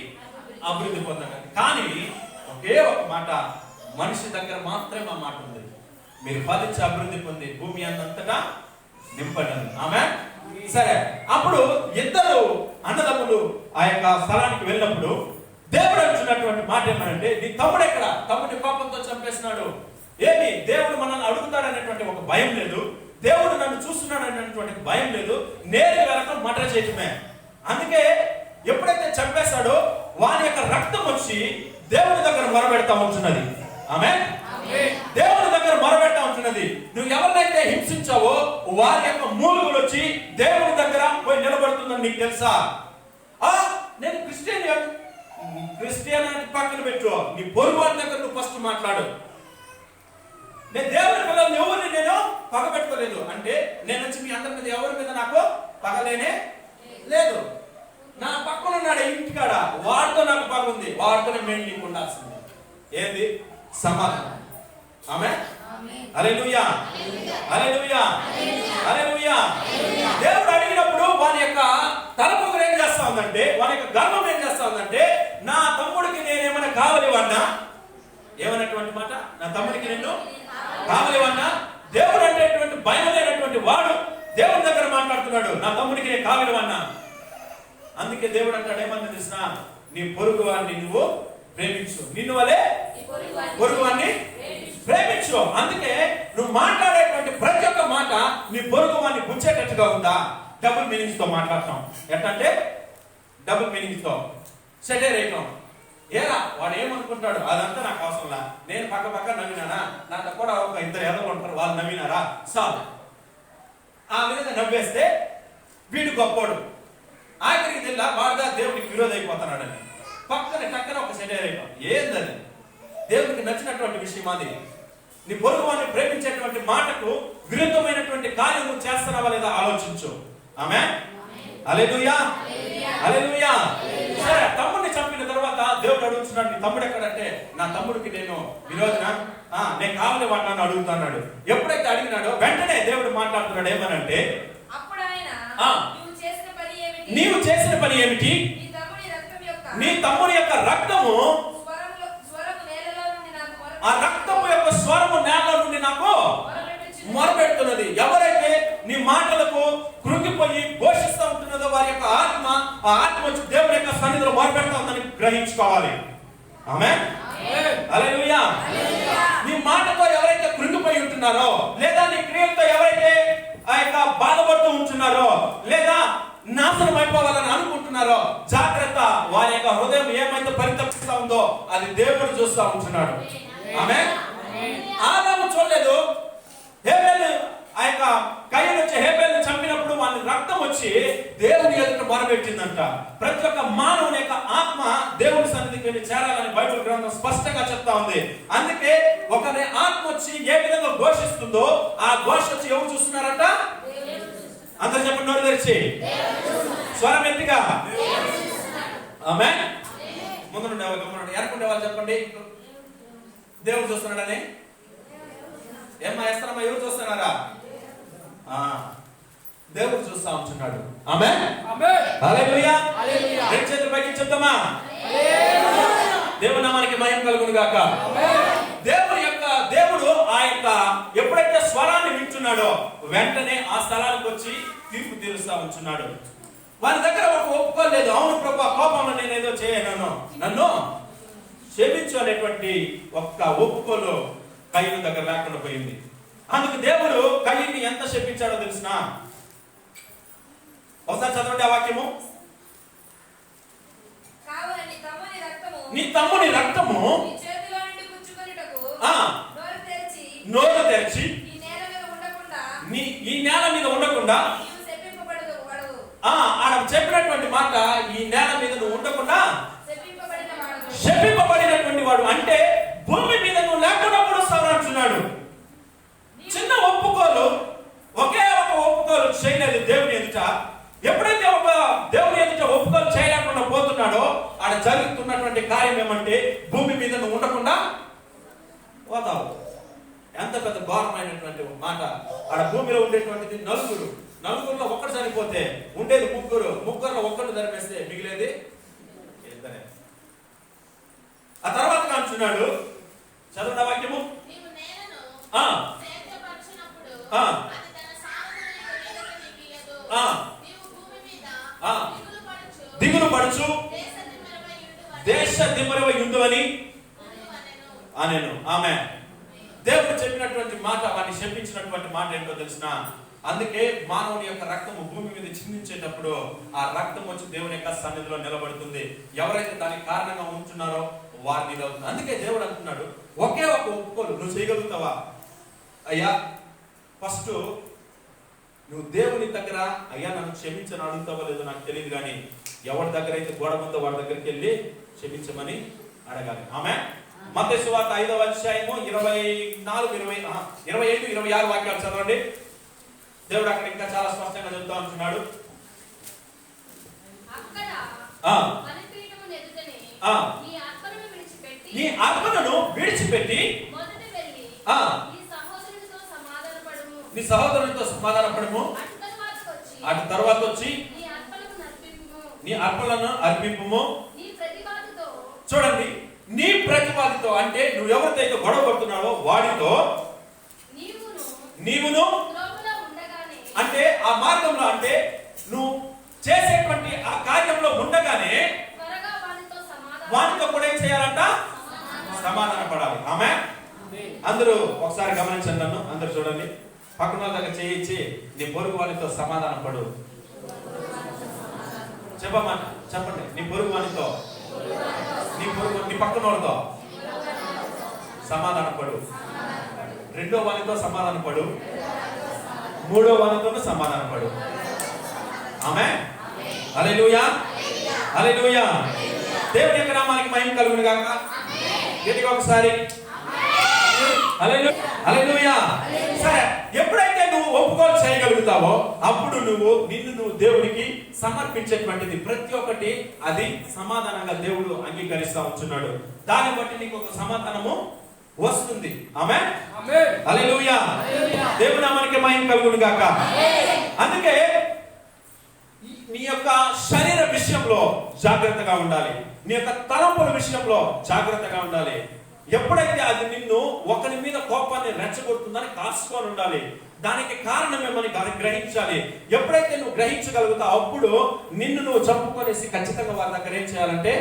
అభివృద్ధి పొందండి. కానీ ఒకే ఒక మాట మనిషి దగ్గర మాత్రమే ఆ మాట ఉంది. మీరు ఫలించి అభివృద్ధి పొంది భూమి అంతటా నింపండి. ఆమేన్. సరే, అప్పుడు ఇద్దరు అన్నదమ్ములు ఆ యొక్క స్థలానికి వెళ్ళినప్పుడు దేవుడు అంటున్నటువంటి మాట ఏమనంటే, నీ తమ్ముడు ఎక్కడ? తమ్ముడిని కోపంతో చంపేసినాడు. ఏమి? దేవుడు మనల్ని అడుగుతాడనేటువంటి ఒక భయం లేదు, దేవుడు నన్ను చూస్తున్నాడు అనేటువంటి భయం లేదు. నేరు వెళ్ళటం మర్డర్ చేయటమే. అందుకే ఎప్పుడైతే చంపేశాడో వాని యొక్క రక్తం వచ్చి దేవుడి దగ్గర మొరబెడతా ఉంటున్నది. ఆమేన్. దేవుడి దగ్గర మొరబెడతా ఉంటున్నది. నువ్వు ఎవరినైతే హింసించావో వారి యొక్క మూలుగులు వచ్చి దేవుడి దగ్గర పోయి నిలబడుతుందని నీకు తెలుసా? నేను క్రిస్టియన్ పక్కన పెట్టు, నీ పొరుగు వారి దగ్గర నువ్వు ఫస్ట్ మాట్లాడు. నేను దేవుని పిల్లల్ని ఎవరిని నేను పగబెట్టుకోలేదు అంటే, నేను వచ్చి మీ అందరి మీద ఎవరి మీద నాకు పగలేనే లేదు. నా పక్కన ఉన్నాడు ఇంటికాడ, వాడితో నాకు పగ ఉంది, వాడితోనే మేము నీకు ఉండాల్సింది. ఏంది? సమాధానం. ఆమేన్. హల్లెలూయా, హల్లెలూయా, హల్లెలూయా. దేవుడు అడిగినప్పుడు వాని యొక్క తలపొగరు ఏం చేస్తా ఉందంటే, వాని యొక్క గర్వం ఏం చేస్తా ఉందంటే, నా తమ్ముడికి నేనేమైనా కావాలి వాడినా? ఏమన్నటువంటి మాట? నా తమ్ముడికి నేను కావాలి వాడినా? దేవుడు అంటే భయం లేనటువంటి వాడు దేవుడి దగ్గర మాట్లాడుతున్నాడు, నా తమ్ముడికి నేను కావాలి వాడినా? అందుకే దేవుడు అంటాడు ఏమన్నా తెలిసిన, నీ పొరుగు వాడిని నువ్వు ప్రేమించు, నిన్ను వలే పొరుగు వాడిని ప్రేమించు. అందుకే నువ్వు మాట్లాడేటువంటి ప్రతి ఒక్క మాట నీ పొరుగు వాడిని గుచ్చేటట్టుగా ఉందా? డబుల్ మీనింగ్స్ తో మాట్లాడతాం. ఎట్లంటే డబుల్ మీనింగ్స్ తో సెటైర్ వేయటం. ఏరా వాడు ఏమనుకుంటాడు అదంతా నాకు అవసరంలా, నేను పక్క నవ్వినానా, నాకు కూడా ఒక ఇద్దరు ఎదలు ఉంటారు, వాళ్ళు నవ్వినారా చాలు. ఆ విధంగా నవ్వేస్తే వీడు గొప్పోడు, ఆఖరికి తెల్లా వాడుదా దేవుడికి విరోధ అయిపోతున్నాడని టక్కన ఒక సెటైర్ అయిపోతాం. ఏందని? దేవుడికి నచ్చినటువంటి విషయం అది. నీ పొరుగు వాడిని ప్రేమించేటువంటి మాటకు విరుద్ధమైనటువంటి కార్యం నువ్వు చేస్తున్నావా లేదా ఆలోచించు. ఆమేన్. హల్లెలూయా, హల్లెలూయా. సరే, తమ్ముడిని చంపిన తర్వాత దేవుడు అడుగుతున్నాడు, నీ తమ్ముడు ఎక్కడంటే, నా తమ్ముడికి నేను విరోధన, నేను కావాలి వాడిని అడుగుతున్నాడు. ఎప్పుడైతే అడిగినాడో వెంటనే దేవుడు మాట్లాడుతున్నాడు ఏమనంటే, నీవు చేసిన పని ఏమిటి? నీ తమ్ముడి యొక్క రక్తము, ఆ రక్తము యొక్క స్వరము నేల నుండి నాకు మొరపెడుతున్నది. ఎవరైతే నీ మాటలకు కృంగిపోయి ఘోషిస్తూ ఉంటున్నదో వారి యొక్క ఆత్మ, ఆ ఆత్మ వచ్చి దేవుడి యొక్క సన్నిధిలో మొరపెడతా ఉందని గ్రహించుకోవాలి. ఆమేన్. హల్లెలూయా. నీ మాటతో ఎవరైతే కృంగిపోయి ఉంటున్నారో, లేదా నీ క్రియలతో ఎవరైతే ఆ యొక్క బాధపడుతూ ఉంటున్నారో, లేదా నాశనం అయిపోవాలని అనుకుంటున్నారో, జాగ్రత్త. వారి యొక్క హృదయం ఏమైతే పరితపిస్తా ఉందో అది దేవుడు చూస్తూ ఉంటున్నాడు. ఆమేన్. ఆదాము చూడలేదు, హేబెలు ఆ యొక్క కయ్యను వచ్చి హేబెల్ని చంపినప్పుడు వాళ్ళ రక్తం వచ్చి దేవుని ఎదుట మొరపెట్టిందంట. ప్రతి ఒక్క మానవుని యొక్క ఆత్మ దేవుని సన్నిధికి వెళ్ళి చేరాలని బైబిల్ గ్రంథం స్పష్టంగా చెప్తా ఉంది. అందుకే ఒకరి ఆత్మ వచ్చి ఏ విధంగా ఘోషిస్తుందో ఆ ఘోష వచ్చి ఎవరు చూస్తున్నారంట? అందరూ చెప్పండి నోరు తెరిచి, స్వరం ఎత్తిగా. ఆమేన్. ముందు నుండి వెనకుండే వాళ్ళు చెప్పండి. దేవుడు చూస్తున్నాడని ఏమ్మా వేస్తారమ్మా? ఎవరు చూస్తున్నారా? దేవుడు చూస్తా ఉంటున్నాడు. ఆమేన్. హల్లెలూయా. రెండు చేతులు పైకి చెప్తామా? దేవుని నామానికి మహిమ కలుగును గాక. దేవుడు ఆ యొక్క ఎప్పుడైతే స్వరాన్ని వింటున్నాడో వెంటనే ఆ స్థలానికి వచ్చి తీర్పు తీరుస్తా ఉంటున్నాడు. వారి దగ్గర ఒక ఒప్పుకోలేదు. అవును ప్రభువా, కోపంలో నేనేదో చేయను, నన్ను క్షమించు అనేటువంటి ఒక్క ఒప్పుకోలు కయ్యూను దగ్గర లేకుండా పోయింది. అందుకు దేవుడు కయ్యూని ఎంత శపించాడో తెలిసిన? ఒకసారి చదవండి ఆ వాక్యము. నీ తమ్ముని రక్తము నోరు తెరిచి ఈ నేల మీద ఉండకుండా ఆడ చెప్పినటువంటి మాట, ఈ నేల మీద నువ్వు ఉండకుండా శపింపబడినటువంటి వాడు. అంటే భూమి మీద నువ్వు లేకుండా పొడుస్తావు అంటున్నాడు. చిన్న ఒప్పుకోలు, ఒకే ఒక ఒప్పుకోలు చేయలేదు దేవుని ఎదుట. ఎప్పుడైతే ఒక దేవుని ఎదుట ఒప్పుకోలు చేయలేకుండా పోతున్నాడో ఆడ జరుగుతున్నటువంటి కార్యం ఏమంటే భూమి మీద నువ్వు ఉండకుండా పోతావు. ఎంత పెద్ద ఘోరమైనటువంటి మాట. ఆడ భూమిలో ఉండేటువంటిది నలుగురులో ఒక్కడు చనిపోతే ఉండేది ముగ్గురులో ఒక్కడు ధర్మేస్తే మిగిలేది ఇద్దరే. ఆ తర్వాత అంటున్నాడు, చదువు వాక్యము. దిగులు పడుచు దేశ దిమ్మరవై యుందువని అనేను. ఆమె దేవుడు చెప్పినటువంటి మాట, వాడిని శపించినటువంటి మాట ఏంటో తెలిసిన? అందుకే మానవుని యొక్క రక్తము భూమి మీద చిందించేటప్పుడు ఆ రక్తం వచ్చి దేవుని యొక్క సన్నిధిలో నిలబడుతుంది. ఎవరైతే దానికి కారణంగా ఉంటున్నారో వారిని నిలబడుతుంది. అందుకే దేవుడు అంటున్నాడు, ఒకే ఒక ఒప్పుకోలు నువ్వు చేయగలుగుతావా? అయ్యా, ఫస్ట్ నువ్వు దేవుని దగ్గర అయ్యా నన్ను క్షమించని అడుగుతావో లేదో నాకు తెలియదు, కానీ ఎవరి దగ్గర అయితే గొడవ ఉందో వాడి దగ్గరికి వెళ్ళి క్షమించమని అడగాలి. ఆమె మత్తయి సువార్త 5వ అధ్యాయము 25-26 వాక్యాలు చదవండి. దేవుడు అక్కడ ఇంకా చాలా స్పష్టంగా చెబుతా ఉంటున్నాడు. నీ అర్పణను విడిచిపెట్టి నీ సహోదరునితో సమాధానపడము. అటు తర్వాత వచ్చి నీ అర్పణలను అర్పింపుము. చూడండి, నీ ప్రతివాదితో అంటే నువ్వు ఎవరితో గొడవ పడుతున్నావో వాడితో నీవును అంటే ఆ మార్గంలో, అంటే నువ్వు చేసేటువంటి ఆ కార్యంలో ఉండగానే వాడితో కూడా ఏం చేయాలంట? సమాధాన పడాలి. ఆమె అందరూ ఒకసారి గమనించండి, నన్ను అందరూ చూడండి. పక్కన వాళ్ళ దగ్గర చేయించి నీ పొరుగు వారితో సమాధాన పడు. చెప్పండి, నీ పొరుగు వారితో, నీ పక్కన వాళ్ళతో సమాధాన పడు. రెండో వారితో సమాధాన పడు. మూడో వారితో సమాధాన పడు. ఆమె హల్లెలూయా, హల్లెలూయా. దేవుని యొక్క నామానికి మహిమ కలుగును గాక. గట్టిగా ఒకసారి హల్లెలూయా. సరే, ఎప్పుడైతే నువ్వు ఒప్పుకోలు చేయగలుగుతావో అప్పుడు నిన్ను దేవుడికి సమర్పించేటువంటిది ప్రతి ఒక్కటి అది సమాధానంగా దేవుడు అంగీకరిస్తా ఉంటున్నాడు. దాన్ని బట్టి నీకు ఒక సమాధానము వస్తుంది. ఆమేన్, హల్లెలూయా. దేవుని నామానికి మహిమ కలుగును గాక. అందుకే నీ యొక్క శరీర విషయంలో జాగ్రత్తగా ఉండాలి. నీ యొక్క తలంపుల విషయంలో జాగ్రత్తగా ఉండాలి. ఎప్పుడైతే అది నిన్ను ఒకరి మీద కోపాన్ని రెచ్చగొడుతుందని కాసుకొని ఉండాలి. దానికి కారణమేమని గ్రహించాలి. ఎప్పుడైతే నువ్వు గ్రహించగలుగుతావు అప్పుడు నిన్ను నువ్వు చంపుకొనేసి ఖచ్చితంగా వారి దగ్గర ఏం చేయాలంటే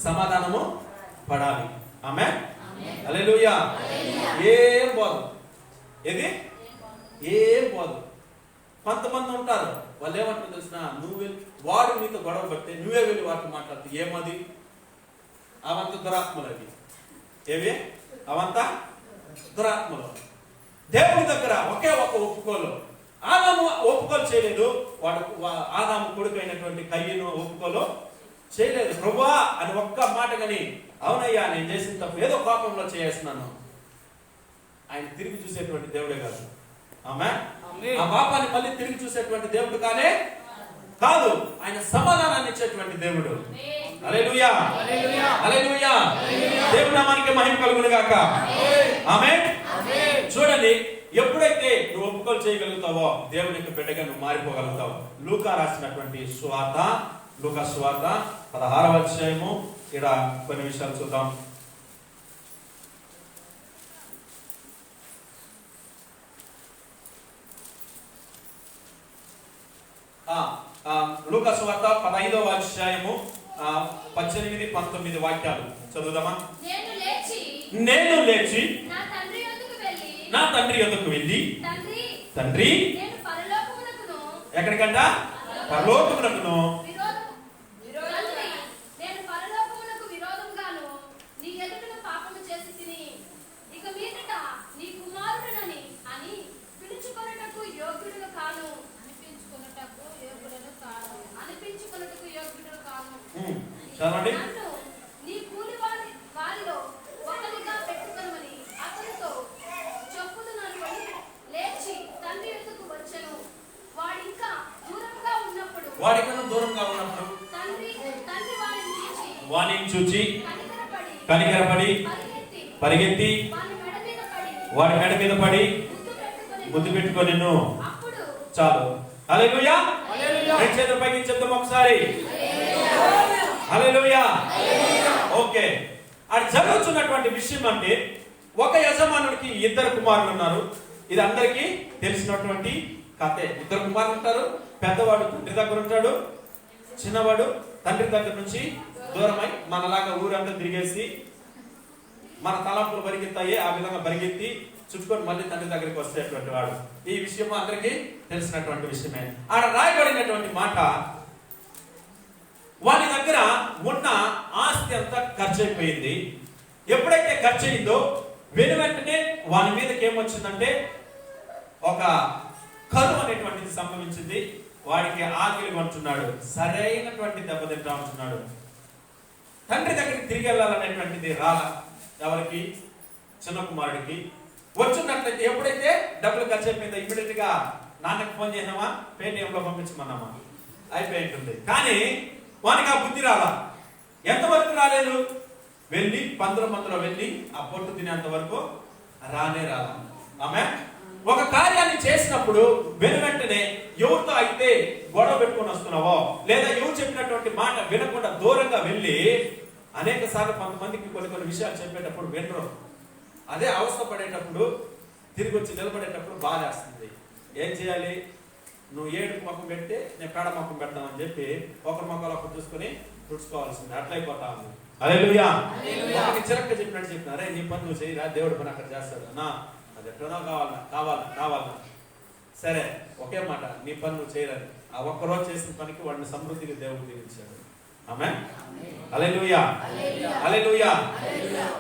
సమాధానము పడాలి. ఆమేన్, హల్లెలూయా. ఏం పోదు, ఏది ఏం పోదు. కొంతమంది ఉంటారు, వాళ్ళు ఏమంటారు తెలిసిన? వాడు నీతో గొడవ పడితే నువ్వే వెళ్ళి వాటితో మాట్లాడుతూ ఏమది? అవంత దురాత్మలు. అవి ఏవి? అవంతా దురాత్మలు. దేవుని దగ్గర ఒకే ఒక ఒప్పుకోలు. ఆదాము ఒప్పుకోలు చేయలేదు. ఆదాము కొడుకు అయినటువంటి కయ్యను ఒప్పుకోలు చేయలేదు. ప్రభువా అని ఒక్క మాట కానీ, అవునయ్యా నేను చేసిన తప్పు ఏదో కోపంలో చేస్తున్నాను, ఆయన తిరిగి చూసేటువంటి దేవుడే కాదు. ఆమె ఆ పాపాన్ని మళ్ళీ తిరిగి చూసేటువంటి దేవుడు కాదు, ఆయన సమాధానాన్ని ఇచ్చేటువంటి దేవుడు. హల్లెలూయా, హల్లెలూయా. దేవుని నామానికి మహిమ కలుగును గాక. ఆమేన్. చూడండి, ఎప్పుడైతే నువ్వు ఒప్పుకోలు చేయగలుగుతావో దేవుని యొక్క బిడ్డగా నువ్వు మారిపోగలుగుతావు. లూకా రాసినటువంటి సువార్త, లూకా సువార్త 16వ అధ్యాయము, ఇక్కడ కొన్ని విషయాలు చూద్దాం. లూకా సువార్త 15వ అధ్యాయము 18, 19 వాక్యాలు చదువుదామా? నేను లేచి నా తండ్రి యొద్దకు వెళ్ళి, తండ్రి, ఎక్కడికంట? పరలోకమునకును చదవండి. వాడికన్నా దూరంగా ఉన్నప్పుడు వాణిని చూచి కనికరపడి పరిగెత్తి వాడి మెడ మీద పడి ముద్దు పెట్టుకొని చాలు. హల్లెలూయా. రెండు చేతులు పైకి చెప్తాం ఒకసారి. హల్లెలూయా. ఓకే, అది జరుగుతున్నటువంటి విషయం అంటే, ఒక యజమానుడికి 2 కుమారులు ఉన్నారు. ఇది అందరికీ తెలిసినటువంటి కథే. 2 కుమారులు ఉంటారు. పెద్దవాడు తండ్రి దగ్గర ఉంటాడు, చిన్నవాడు తండ్రి దగ్గర నుంచి దూరమై మనలాగా ఊరంతా తిరిగేసి మన తలంపులు పరిగెత్తాయి, ఆ విధంగా పరిగెత్తి చుట్టుకొని మళ్ళీ తండ్రి దగ్గరికి వచ్చేటువంటి వాడు. ఈ విషయం అందరికీ తెలిసినటువంటి విషయమే. ఆడ రాయబడినటువంటి మాట, వాని దగ్గర ఉన్న ఆస్తి అంతా ఖర్చు అయిపోయింది. ఎప్పుడైతే ఖర్చు అయిందో వెంటనే వాని మీదకి ఏమొచ్చిందంటే ఒక కరువు అనేటువంటిది సంభవించింది. వాడికి ఆకలి కొంటున్నాడు, సరైనటువంటి దెబ్బతింటా ఉంటున్నాడు. తండ్రి దగ్గరికి తిరిగి వెళ్ళాలనేటువంటిది రాలా. ఎవరికి? చిన్న కుమారుడికి. వచ్చినట్లయితే ఎప్పుడైతే డబ్బులు ఖర్చు అయిపోయిందో ఇమీడియట్ గా నాన్నకి ఫోన్ చేసినామా, పేటీఎంలో పంపించమన్నామా, అయిపోయి ఉంటుంది. కానీ వానికి ఆ బుద్ధి రాలా. ఎంతవరకు రాలేదు? వెళ్ళి పందుల వెళ్ళి ఆ పొట్టు తినేంత వరకు రానే రాలా. ఆమె ఒక కార్యాన్ని చేసినప్పుడు వెంటనే ఎవరితో అయితే గొడవ పెట్టుకొని వస్తున్నావో, లేదా ఎవరు చెప్పినటువంటి మాట వినకుండా దూరంగా వెళ్ళి అనేక సార్లు కొంతమందికి కొన్ని విషయాలు చెప్పేటప్పుడు వినరు. అదే అవస్థ పడేటప్పుడు తిరిగి వచ్చి నిలబడేటప్పుడు బాధేస్తుంది. ఏం చేయాలి? నువ్వు ఏడు మొక్కం పెడితే నేను పేడ మొక్కం పెడతానని చెప్పి ఒకరి మొక్కలు ఒకరు చూసుకొని తుడుచుకోవాల్సింది. అట్లయిపోతా ఉంది. హల్లెలూయా. చిరక్క చెప్పినట్టు చెప్పినారే, నీ పని నువ్వు చేయరా, దేవుడి పని అక్కడ చేస్తాడు అన్నా. అది ఎట్లనో కావాలన్నా సరే, ఒకే మాట, నీ పని నువ్వు చేయరాదు. ఆ ఒక్కరోజు చేసిన పనికి వాడిని సమృద్ధిగా దేవుడు దీవించాడు. ఆమేన్. హల్లెలూయా, హల్లెలూయా.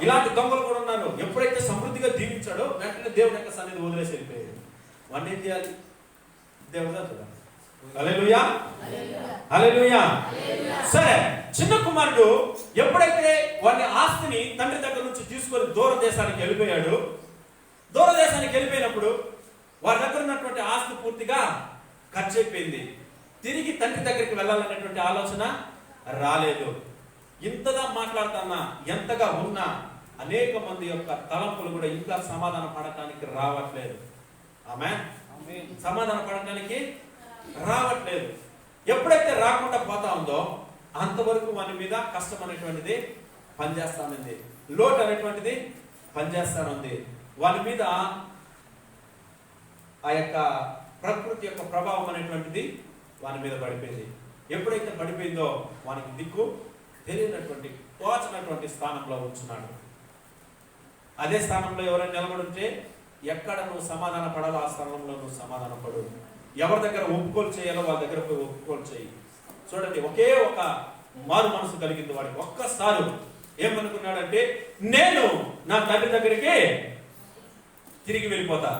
ఇలాంటి దొంగలు కూడా ఉన్నారు. ఎప్పుడైతే సమృద్ధిగా దీవించాడో వెంటనే దేవుని యొక్క సన్నిధి వదిలేసి వెళ్ళిపోయాడు. వాడిని ఏం చేయాలి? దేవుడు కదా. హల్లెలూయా, హల్లెలూయా. సరే, చిన్న కుమారుడు ఎప్పుడైతే వాడి ఆస్తిని తండ్రి దగ్గర నుంచి తీసుకొని దూర దేశానికి వెళ్ళిపోయాడు. దూర దేశానికి వెళ్ళిపోయినప్పుడు వారి దగ్గర ఉన్నటువంటి ఆస్తి పూర్తిగా ఖర్చు అయిపోయింది. తిరిగి తండ్రి దగ్గరికి వెళ్ళాలనేటువంటి ఆలోచన రాలేదు. ఇంతగా మాట్లాడుతున్నా, ఎంతగా ఉన్నా అనేక మంది యొక్క తలంపులు కూడా ఇంకా సమాధాన పడటానికి రావట్లేదు. ఆమేన్. సమాధాన పడటానికి రావట్లేదు. ఎప్పుడైతే రాకుండా పోతా ఉందో అంతవరకు వాని మీద కష్టం అనేటువంటిది పనిచేస్తానుంది, లోటు అనేటువంటిది పనిచేస్తానుంది. వాని మీద ఆ యొక్క ప్రకృతి యొక్క ప్రభావం అనేటువంటిది వాని మీద పడిపోయింది. ఎప్పుడైతే పడిపోయిందో వానికి దిక్కు తెలియనటువంటి తోచనటువంటి స్థానంలో ఉంచున్నాడు. అదే స్థానంలో ఎవరైనా నిలబడి ఉంటే ఎక్కడ నువ్వు సమాధాన పడాలో ఆ స్థానంలో నువ్వు సమాధాన పడు. ఎవరి దగ్గర ఒప్పుకోలు చేయాలో వాళ్ళ దగ్గర పోయి ఒప్పుకోలు చేయి. చూడండి, ఒకే ఒక మారు మనసు కలిగింది వాడికి. ఒక్కసారి ఏమనుకున్నాడంటే, నేను నా తండ్రి దగ్గరికి తిరిగి వెళ్ళిపోతా.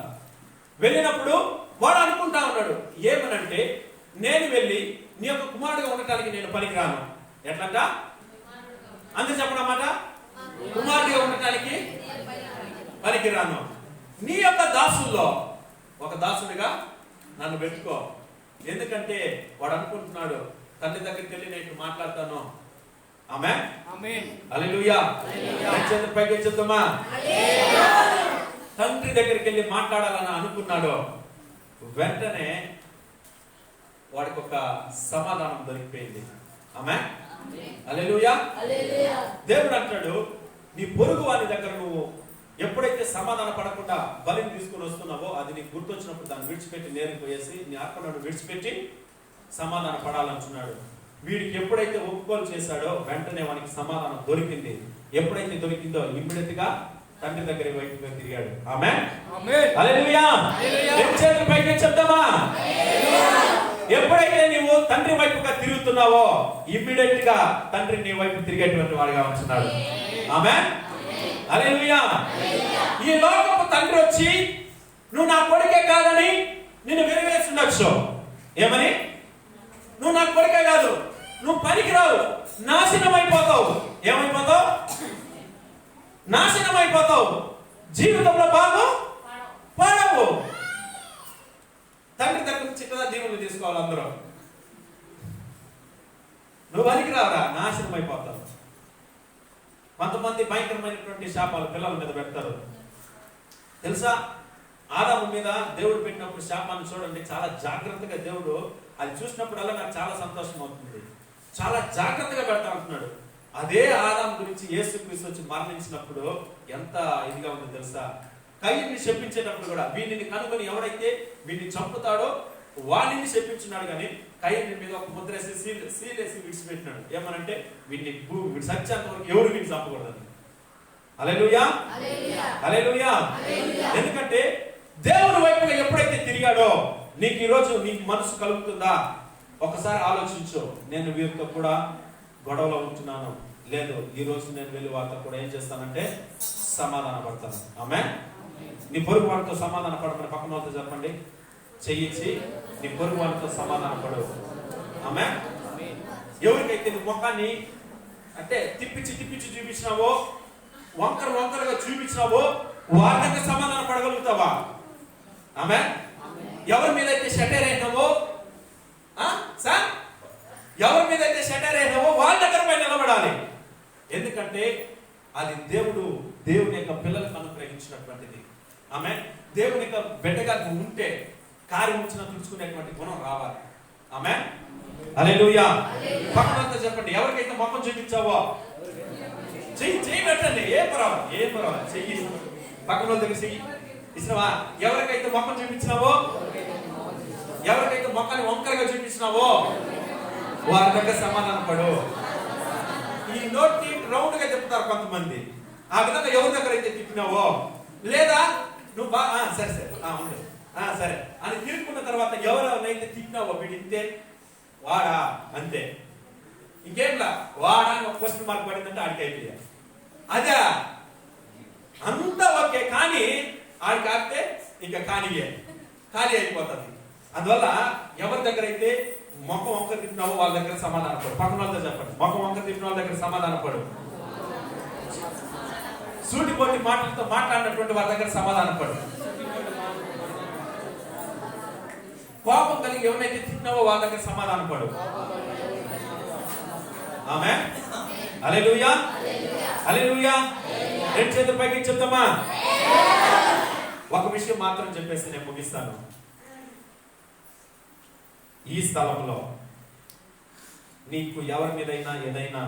వెళ్ళినప్పుడు వాడు అనుకుంటా ఉన్నాడు ఏమనంటే, నేను వెళ్ళి నీ యొక్క కుమారుడిగా ఉండటానికి నేను పనికిరాను. ఎట్లంట? అంతే చెప్పడమాట, కుమారుడిగా ఉండటానికి పనికిరాను. నీ యొక్క దాసుల్లో ఒక దాసుడిగా నన్ను పెట్టుకో. ఎందుకంటే వాడు అనుకుంటున్నాడు తండ్రి దగ్గరికి వెళ్ళి నేను మాట్లాడతాను. ఆమేన్. హల్లెలూయా. చేతులు పైకి ఎత్తుదామా. తండ్రి దగ్గరికి వెళ్ళి మాట్లాడాలని అనుకున్నాడు. వెంటనే వాడికి ఒక సమాధానం దొరికిపోయింది. ఆమేన్. హల్లెలూయా. దేవుడు అంటాడు, నీ పొరుగు వారి దగ్గర నువ్వు ఎప్పుడైతే సమాధాన పడకుండా బలిని తీసుకుని వస్తున్నావో అది నీకు గుర్తొచ్చినప్పుడు దాన్ని విడిచిపెట్టి నేరుకు పోయేసి నీ అర్పణను విడిచిపెట్టి సమాధాన పడాలంటున్నాడు. వీడికి ఎప్పుడైతే ఒప్పుకోలు చేశాడో వెంటనే వానికి సమాధానం దొరికింది. ఎప్పుడైతే దొరికిందో ఇమ్మీడియట్ గా తండ్రి దగ్గర వైపుగా తిరిగాడు. ఆమేన్. హల్లెలూయా. చేతులు పైకి చెప్తామా. ఎప్పుడైతే నీవు తండ్రి వైపుగా తిరుగుతున్నావో ఇమ్మీడియట్ గా తండ్రి నీ వైపు తిరిగేటువంటి వాడిగా ఉంటున్నాడు. ఆమేన్. హల్లెలూయా. ఈ లోకపు తండ్రి వచ్చి నువ్వు నా కొడుకే కాదని నిన్ను వెలివేసి ఉండొచ్చు. ఏమని? నువ్వు నా కొడుకే కాదు, నువ్వు పనికిరావు, నాశనం అయిపోతావు. ఏమైపోతావు? నాశనం అయిపోతావు. జీవితంలో బాగు పడవు. తండ్రి దగ్గర చిక్కగా దీవులు తీసుకోవాలి అందరూ. నువ్వు పనికిరావురా, నాశనం అయిపోతావు. కొంతమంది భయంకరమైనటువంటి శాపాలు పిల్లల మీద పెడతారు. తెలుసా? ఆదాము మీద దేవుడు పెట్టినప్పుడు శాపాన్ని చూడండి, చాలా జాగ్రత్తగా దేవుడు అది చూసినప్పుడల్లా నాకు చాలా సంతోషం అవుతుంది. చాలా జాగ్రత్తగా పెడతా అంటున్నాడు. అదే ఆదాము గురించి యేసుక్రీస్తు వచ్చి మరణించినప్పుడు ఎంత ఇదిగా ఉందో తెలుసా? కయ్యని శపించేటప్పుడు కూడా వీడిని కనుగొని ఎవరైతే వీడిని చంపుతాడో వాడిని శపించున్నాడు, కానీ కయ్యని మీద ఒక ముద్రేసి సీలేసి విడిచిపెట్టినాడు. ఏమనంటే వీడిని సత్యాంత వరకు ఎవరు వీడిని చంపకూడదని. హల్లెలూయా. హల్లెలూయా. ఎందుకంటే దేవుని వైపుగా ఎప్పుడైతే తిరిగాడో నీకు ఈరోజు నీకు మనసు కలుగుతుందా? ఒకసారి ఆలోచించు. నేను వీరితో కూడా గొడవలో ఉంటున్నాను, లేదు ఈ రోజు నేను వెళ్ళి వారితో కూడా ఏం చేస్తానంటే సమాధాన పడతాను. ఆమేన్. నీ పొరుగు వాడితో సమాధాన పడమని పక్కన వాళ్ళతో చెప్పండి. చెయ్యించి నీ పొరుగు వాడితో సమాధాన పడు. ఆమేన్. ఎవరికైతే నీ ముఖాన్ని అంటే తిప్పించి చూపించినావో, వంకరగా చూపించినావో వారి దగ్గర సమాధాన పడగలుగుతావా? ఆమేన్. ఎవరి మీద అయితే షటైర్ అయినావో, ఎవరి మీద అయితే షటైర్ అయినావో వాళ్ళ దగ్గర పై నిలబడాలి. ఎందుకంటే అది దేవుని యొక్క పిల్లలకు అనుగ్రహించినటువంటిది. ఆమేన్. దేవుని యొక్క బిడ్డగా నువ్వు ఉంటే కార్యం వచ్చిన తుడుచుకునేటువంటి గుణం రావాలి. ఆమేన్. హల్లెలూయా. పక్కనంతా చెప్పండి. ఎవరికైతే మొఖం చూపించావో చెయ్యి పెట్టండి. ఏ పర్వాలేదు చెయ్యి. పక్కన దగ్గర చెయ్యి ఇచ్చినవా? ఎవరికైతే మొఖం చూపించినావో, ఎవరికైతే మొక్కని వంకరగా చూపించినావో వారి దగ్గర సమాధానం పడు. ఈ నోట్ రౌండ్ గా చెప్తారు కొంతమంది. ఆ విధంగా ఎవరి దగ్గర అయితే తిప్పినావో, లేదా నువ్వు సరే ఉండు సరే అని తిరుగుకున్న తర్వాత ఎవరైతే తిప్పినావో వీడి ఇంతే వాడా అంతే, ఇంకేంలా వాడా ఒక క్వశ్చన్ మార్క్ పడిందంటే ఆడికి అయిపోయా. అదే అంతా ఓకే, కానీ ఆడికి ఆడితే ఇంకా ఖాళీ అయిపోతుంది. అందువల్ల ఎవరి దగ్గర అయితే మొక్క వంక తిప్పినావో వాళ్ళ దగ్గర సమాధాన పడు. పక్కన వాళ్ళతో చెప్పండి. మొక్క వంక తిప్పిన వాళ్ళ దగ్గర సమాధాన పడు. సూటిపోటి మాటలతో మాట్లాడినటువంటి వాళ్ళ దగ్గర సమాధాన పడు. కోపం కలిగి ఎవరైతే తిప్పినావో వాళ్ళ దగ్గర సమాధాన పడు. ఆమేన్. హల్లెలూయా. హల్లెలూయా. రెండు చేతుల పైకి చెప్తామా. ఒక విషయం మాత్రం చెప్పేసి నేను ముగిస్తాను. ఈ స్థలంలో నీకు ఎవరి మీదైనా ఏదైనా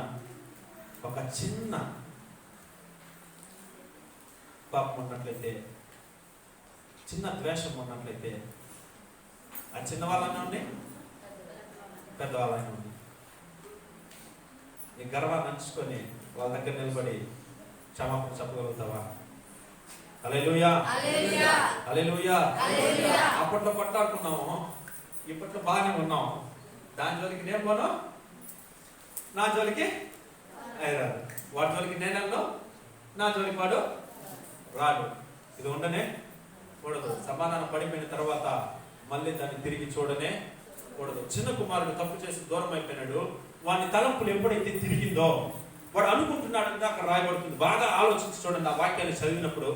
ఒక చిన్న పాపం ఉన్నట్లయితే, చిన్న ద్వేషం ఉన్నట్లయితే, ఆ చిన్నవాళ్ళైనా ఉండి పెద్దవాళ్ళైనా ఉండి నీ గర్వాన్ని అంచుకొని వాళ్ళ దగ్గర నిలబడి క్షమాపణ చెప్పగలుగుతావా? హల్లెలూయా. హల్లెలూయా. అప్పట్లో కొట్లాడుకున్నాము, ఇప్పట్లో బాగానే ఉన్నాం. దాని జోలికి నేను పోను, నా జోలికి రాదు. వాడి జోలికి నేను వెళ్ళను, నా జోలికి వాడు రాడు. ఇది ఉండనే కూడదు. సమాధానం పడిపోయిన తర్వాత మళ్ళీ దాన్ని తిరిగి చూడనే కూడదు. చిన్న కుమారుడు తప్పు చేసి దూరం అయిపోయినాడు. వాని తలంపులు ఎప్పుడైతే తిరిగిందో వాడు అనుకుంటున్నాడంటే అక్కడ రాయబడుతుంది. బాగా ఆలోచించి చూడండి ఆ వాక్యాన్ని చదివినప్పుడు.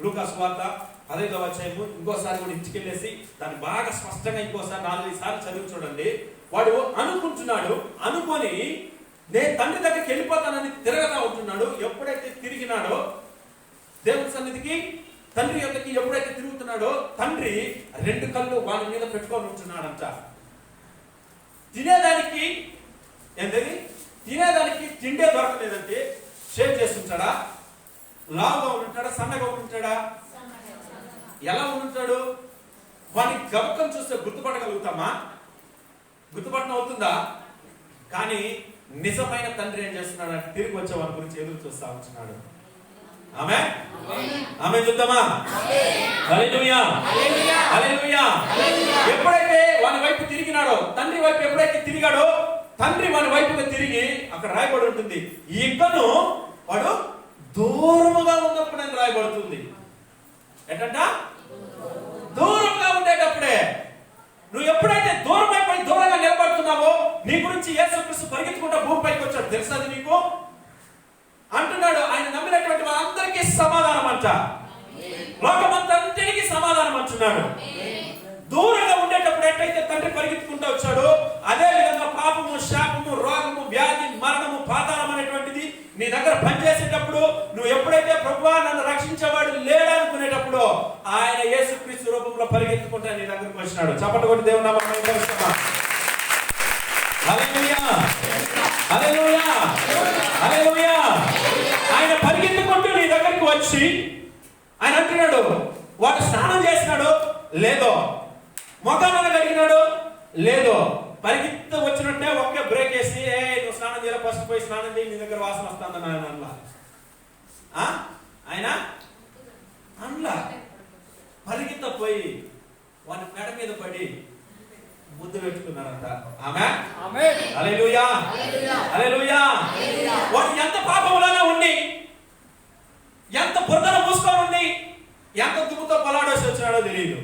లూకా సువార్త 15వ అధ్యాయము ఇంకోసారి కూడా ఇంటికెళ్ళేసి దాన్ని బాగా స్పష్టంగా ఇంకోసారి 4-5 సార్లు చదివి చూడండి. వాడు అనుకుంటున్నాడు, అనుకొని నేను తండ్రి దగ్గరికి వెళ్ళిపోతానని తిరగతా ఉంటున్నాడు. ఎప్పుడైతే తిరిగినాడో దేవుని సన్నిధికి, తండ్రి యొక్కకి ఎప్పుడైతే తిరుగుతున్నాడో, తండ్రి 2 కళ్ళు వాడి మీద పెట్టుకొని ఉంటున్నాడంట. తినేదానికి ఏంటది, తినేదానికి తిండే దొరకలేదంటే షేప్ చేసి ఉంటాడా? లావుగా ఉంటాడా? సన్నగా ఉంటాడా? ఎలా ఉంటాడు? వాడిని గబకం చూస్తే గుర్తుపట్టగలుగుతామా? గుర్తుపట్టడం అవుతుందా? కానీ నిజమైన తండ్రి ఏం చేస్తున్నాడు అంటే తిరిగి వచ్చే వాడి గురించి ఎదురు చూస్తా ఉంటున్నాడు. ఆమె ఆమె చూద్దామా? హల్లెలూయా, హల్లెలూయా. ఎప్పుడైతే వాని వైపు తిరిగినాడో, తండ్రి వైపు ఎప్పుడైతే తిరిగాడో, తండ్రి వాని వైపుగా తిరిగి అక్కడ రాయబడి ఉంటుంది, ఇకను వాడు దూరముగా ఉన్నప్పుడు అని రాయబడుతుంది. ఏంటంట? దూరంగా ఉండేటప్పుడే. నువ్వు ఎప్పుడైతే దూరం అయిపోయి దూరంగా నిలబడుతున్నావో నీ గురించి యేసుక్రీస్తు పరిగెత్తుకుంటా భూమిపైకి వచ్చాడు. తెలుసా అది నీకు? అంటున్నాడు ఆయన నమ్మినటువంటి వారందరికీ సమాధానం అంట, లోకమంతటికి సమాధానం అంటున్నాడు. దూరంగా ఉండేటప్పుడు ఎట్లయితే తండ్రి పరిగెత్తుకుంటూ వచ్చాడో, అదే విధంగా పాపము, శాపము, రోగము, వ్యాధి, మరణము, పాతాళం అనేటువంటిది నీ దగ్గర పనిచేసేటప్పుడు, నువ్వు ఎప్పుడైతే ప్రభువా నన్ను రక్షించేవాడు లేడనుకునేటప్పుడు ఆయన యేసుక్రీస్తు రూపంలో పరిగెత్తుకుంటా నీ దగ్గరకు వచ్చినాడు. చప్పట్లు కొట్టి దేవుని నామమున మహిమపరుస్తామా? హల్లెలూయా, హల్లెలూయా, హల్లెలూయా. ఆయన పరిగెత్తుకుంటూ నీ దగ్గరికి వచ్చి ఆయన అంటున్నాడు, వాడు స్నానం చేసినాడు లేదో, మొఖాన్ని కడిగినాడు లేదో, పరిగెత్తు వచ్చినట్టే ఒకే బ్రేక్ వేసి నువ్వు స్నానం చేయాలి, ఫస్ట్ పోయి స్నానం చేయి, నీ దగ్గర వాసన వస్తుందని ఆయన అనలా. ఆయన అనలా. పరిగెత్త పోయి వాడి మెడ మీద పడి ముద్దు పెట్టుకున్నారంట. ఆమేన్, హల్లెలూయా, హల్లెలూయా. వాడు ఎంత పాపములోనే ఉండి, ఎంత బురదను మూసుకొని ఉండి, ఎంత దుమ్ముతో పలాడేసి వచ్చినాడో తెలియదు.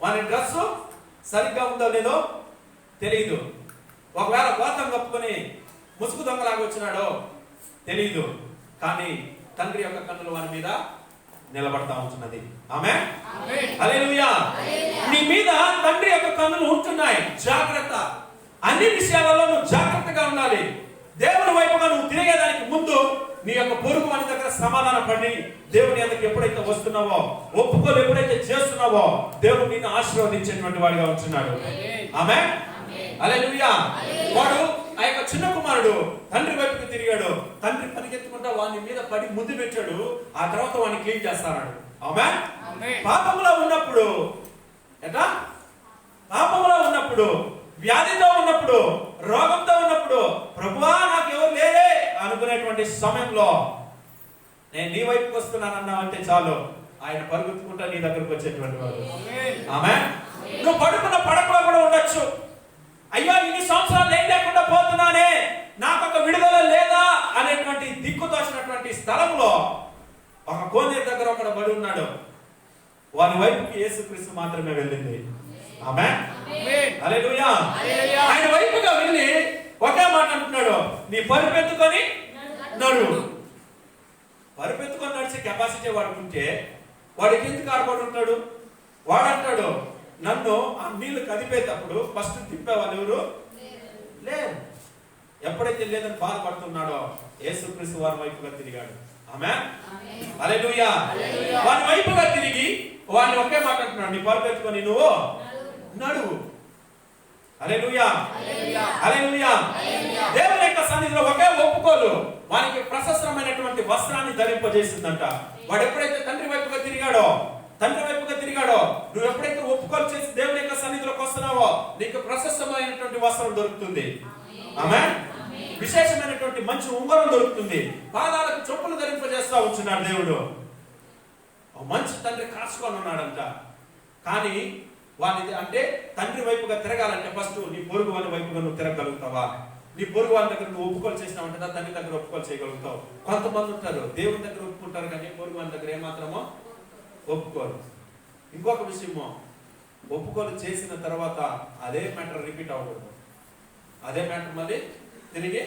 వాని డ్రెస్సు సరిగ్గా ఉందో లేదో తెలియదు. ఒకవేళ గోతం కప్పుకొని ముసుగు దొంగలాగా వచ్చినాడో తెలియదు. కానీ తండ్రి యొక్క కన్నులు వాని మీద నిలబడతా ఉంటున్నది. ఆమేన్, హల్లెలూయా. నీ మీద తండ్రి యొక్క కన్నులు ఉంటున్నాయి. జాగ్రత్త. అన్ని విషయాలలో నువ్వు జాగ్రత్తగా ఉండాలి. దేవుని వైపుగా నువ్వు తిరిగేదానికి ముందు నీ యొక్క పొరుగు వాని దగ్గర సమాధానం పడి దేవుని దగ్గరికి ఎప్పుడైతే వస్తున్నావో, ఒప్పుకోలు ఎప్పుడైతే చేస్తున్నావో, దేవుడు నిన్ను ఆశీర్వదించేటువంటి వాడిగా ఉంటున్నాడు. ఆమేన్, హల్లెలూయా. వాడు ఆ యొక్క చిన్న కుమారుడు తండ్రి వైపుకి తిరిగాడు. తండ్రి పరిగెత్తుకుంటా వాని మీద పడి ముద్దు పెట్టాడు. ఆ తర్వాత వాడిని క్లీన్ చేస్తాడు. ఆమేన్. పాపంలో ఉన్నప్పుడు, ఎట్లా? పాపంలో ఉన్నప్పుడు, వ్యాధితో ఉన్నప్పుడు, రోగంతో ఉన్నప్పుడు, ప్రభువా నాకు ఎవరు లేరే అనుకునేటువంటి సమయంలో నేను నీ వైపుకి వస్తున్నానన్నావంటే చాలు, ఆయన పరిగెత్తుకుంటా నీ దగ్గరకు వచ్చేటువంటి వాడు. ఆమేన్. నువ్వు పడుకున్న పడకలో కూడా ఉండొచ్చు. అయ్యో ఇన్ని సంవత్సరాలు ఏం లేకుండా పోతున్నానే, నాకు ఒక విడుదల లేదా అనేటువంటి దిక్కు తోచినటువంటి స్థలంలో ఒక కోనేరు దగ్గర ఒకడు పడి ఉన్నాడు. వాని వైపుకి యేసుక్రీస్తు మాత్రమే వెళ్ళింది. ఆమేన్, హల్లెలూయా. ఆయన వైపుగా వెళ్ళి ఒకే మాట అంటున్నాడు, నీ పరుపెత్తుకొని నడువు. పరుపెత్తుకొని నడిచే కెపాసిటీ వాడుకుంటే వాడికి ఎందుకు ఆడబడి ఉంటాడు? వాడంటాడు, నన్ను ఆ నీళ్లు కదిపేటప్పుడు ఫస్ట్ తిప్పేవాళ్ళు ఎవరు లేరు. ఎప్పుడైతే లేదని బాధపడుతున్నాడో యేసుక్రీస్తు వారి వైపుగా తిరిగాడు. ఆమేన్, హల్లెలూయా. వారి వైపుగా తిరిగి వాడిని ఒకే మాట అంటున్నాడు, నీ పరుపెత్తుకొని నువ్వు నడువు. హల్లెలూయా, హల్లెలూయా. దేవుని యొక్క సన్నిధిలో ఒకే ఒప్పుకోలు వానికి ప్రశస్తమైనటువంటి వస్త్రాన్ని ధరింపజేసిందంట. వాడు ఎప్పుడైతే తండ్రి వైపుగా తిరిగాడో, నువ్వు ఎప్పుడైతే ఒప్పుకోలు చేసి దేవుని యొక్క సన్నిధిలోకి వస్తున్నావో నీకు ప్రశస్తమైనటువంటి వస్త్రం దొరుకుతుంది. ఆమేన్. విశేషమైనటువంటి మంచి ఉంగరం దొరుకుతుంది. పాదాలకు చెప్పులు ధరింపజేస్తా ఉంటున్నాడు దేవుడు. మంచి తండ్రి కాచుకొని ఉన్నాడంట. కానీ వాని అంటే తండ్రి వైపుగా తిరగాలంటే ఫస్ట్ నీ పొరుగు వాని వైపుగా నువ్వు తిరగలుగుతావా? నీ పొరుగు వాని దగ్గర నువ్వు ఒప్పుకోలు చేసినావంటే తండ్రి దగ్గర ఒప్పుకోలు చేయగలుగుతావు. కొంతమంది ఉంటారు దేవుని దగ్గర ఒప్పుకుంటారు కానీ పొరుగు వాని దగ్గర ఏమాత్రమో ఒప్పుకోరు. ఇంకొక విషయమో, ఒప్పుకోలు చేసిన తర్వాత అదే మ్యాటర్ రిపీట్ అవ్వకూడదు. అదే మ్యాటర్ మళ్ళీ తిరిగి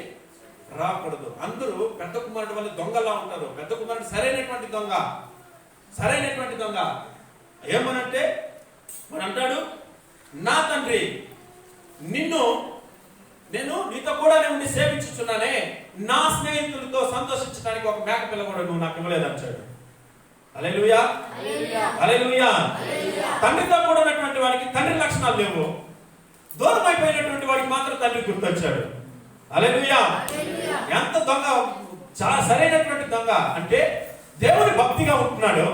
రాకూడదు. అందరూ పెద్ద కుమారుడు వల్ల దొంగలా ఉంటారు. పెద్ద కుమారుడు సరైనటువంటి దొంగ. ఏమనంటే వాడు అంటాడు, నా తండ్రి నేను నీతో కూడా ఉండి సేవించుచున్నానే, నా స్నేహితులతో సంతోషించడానికి ఒక మేక పిల్ల కూడా నువ్వు నాకు ఇవ్వలేదు అంటాడు. హల్లెలూయా, హల్లెలూయా. తండ్రితో కూడా ఉన్నటువంటి వాడికి తండ్రి లక్షణాలు లేవు, దూరం అయిపోయినటువంటి వాడికి మాత్రం తండ్రి గుర్తొచ్చాడు. హల్లెలూయా. ఎంత దొంగ, చాలా సరైనటువంటి దొంగ అంటే దేవుని భక్తిగా ఉంటున్నాడు,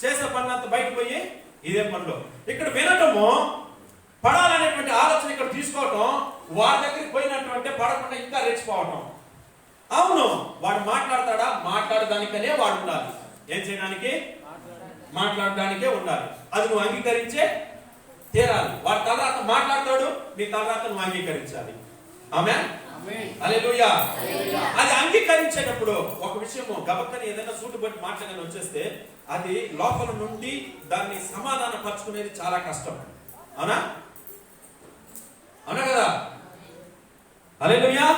చేసే పని అంతా బయటకు పోయి ఇదే పనులు. ఇక్కడ వినటము, పడాలనేటువంటి ఆలోచన ఇక్కడ తీసుకోవటం, వాడి దగ్గరికి పోయినటువంటి పడకుండా ఇంకా రెచ్చిపోవటం. అవును, వాడు మాట్లాడతాడా? మాట్లాడడానికనే వాడు ఉండాలి. ఏం చేయడానికి? మాట్లాడడానికే ఉండాలి. అది నువ్వు అంగీకరించే తీరాలి. వాడు తలరాత మాట్లాడతాడు, నీ తలరాత నువ్వు అంగీకరించాలి. ఆమేన్, హల్లెలూయా. అది అంగీకరించేటప్పుడు ఒక విషయము, గబక్కని ఏదైనా సూటు బట్టి మాట్లాడని వచ్చేస్తే అది లోపల నుండి దాన్ని సమాధాన పరుచుకునేది చాలా కష్టం. అవునా? అవునా కదా? హల్లెలూయా.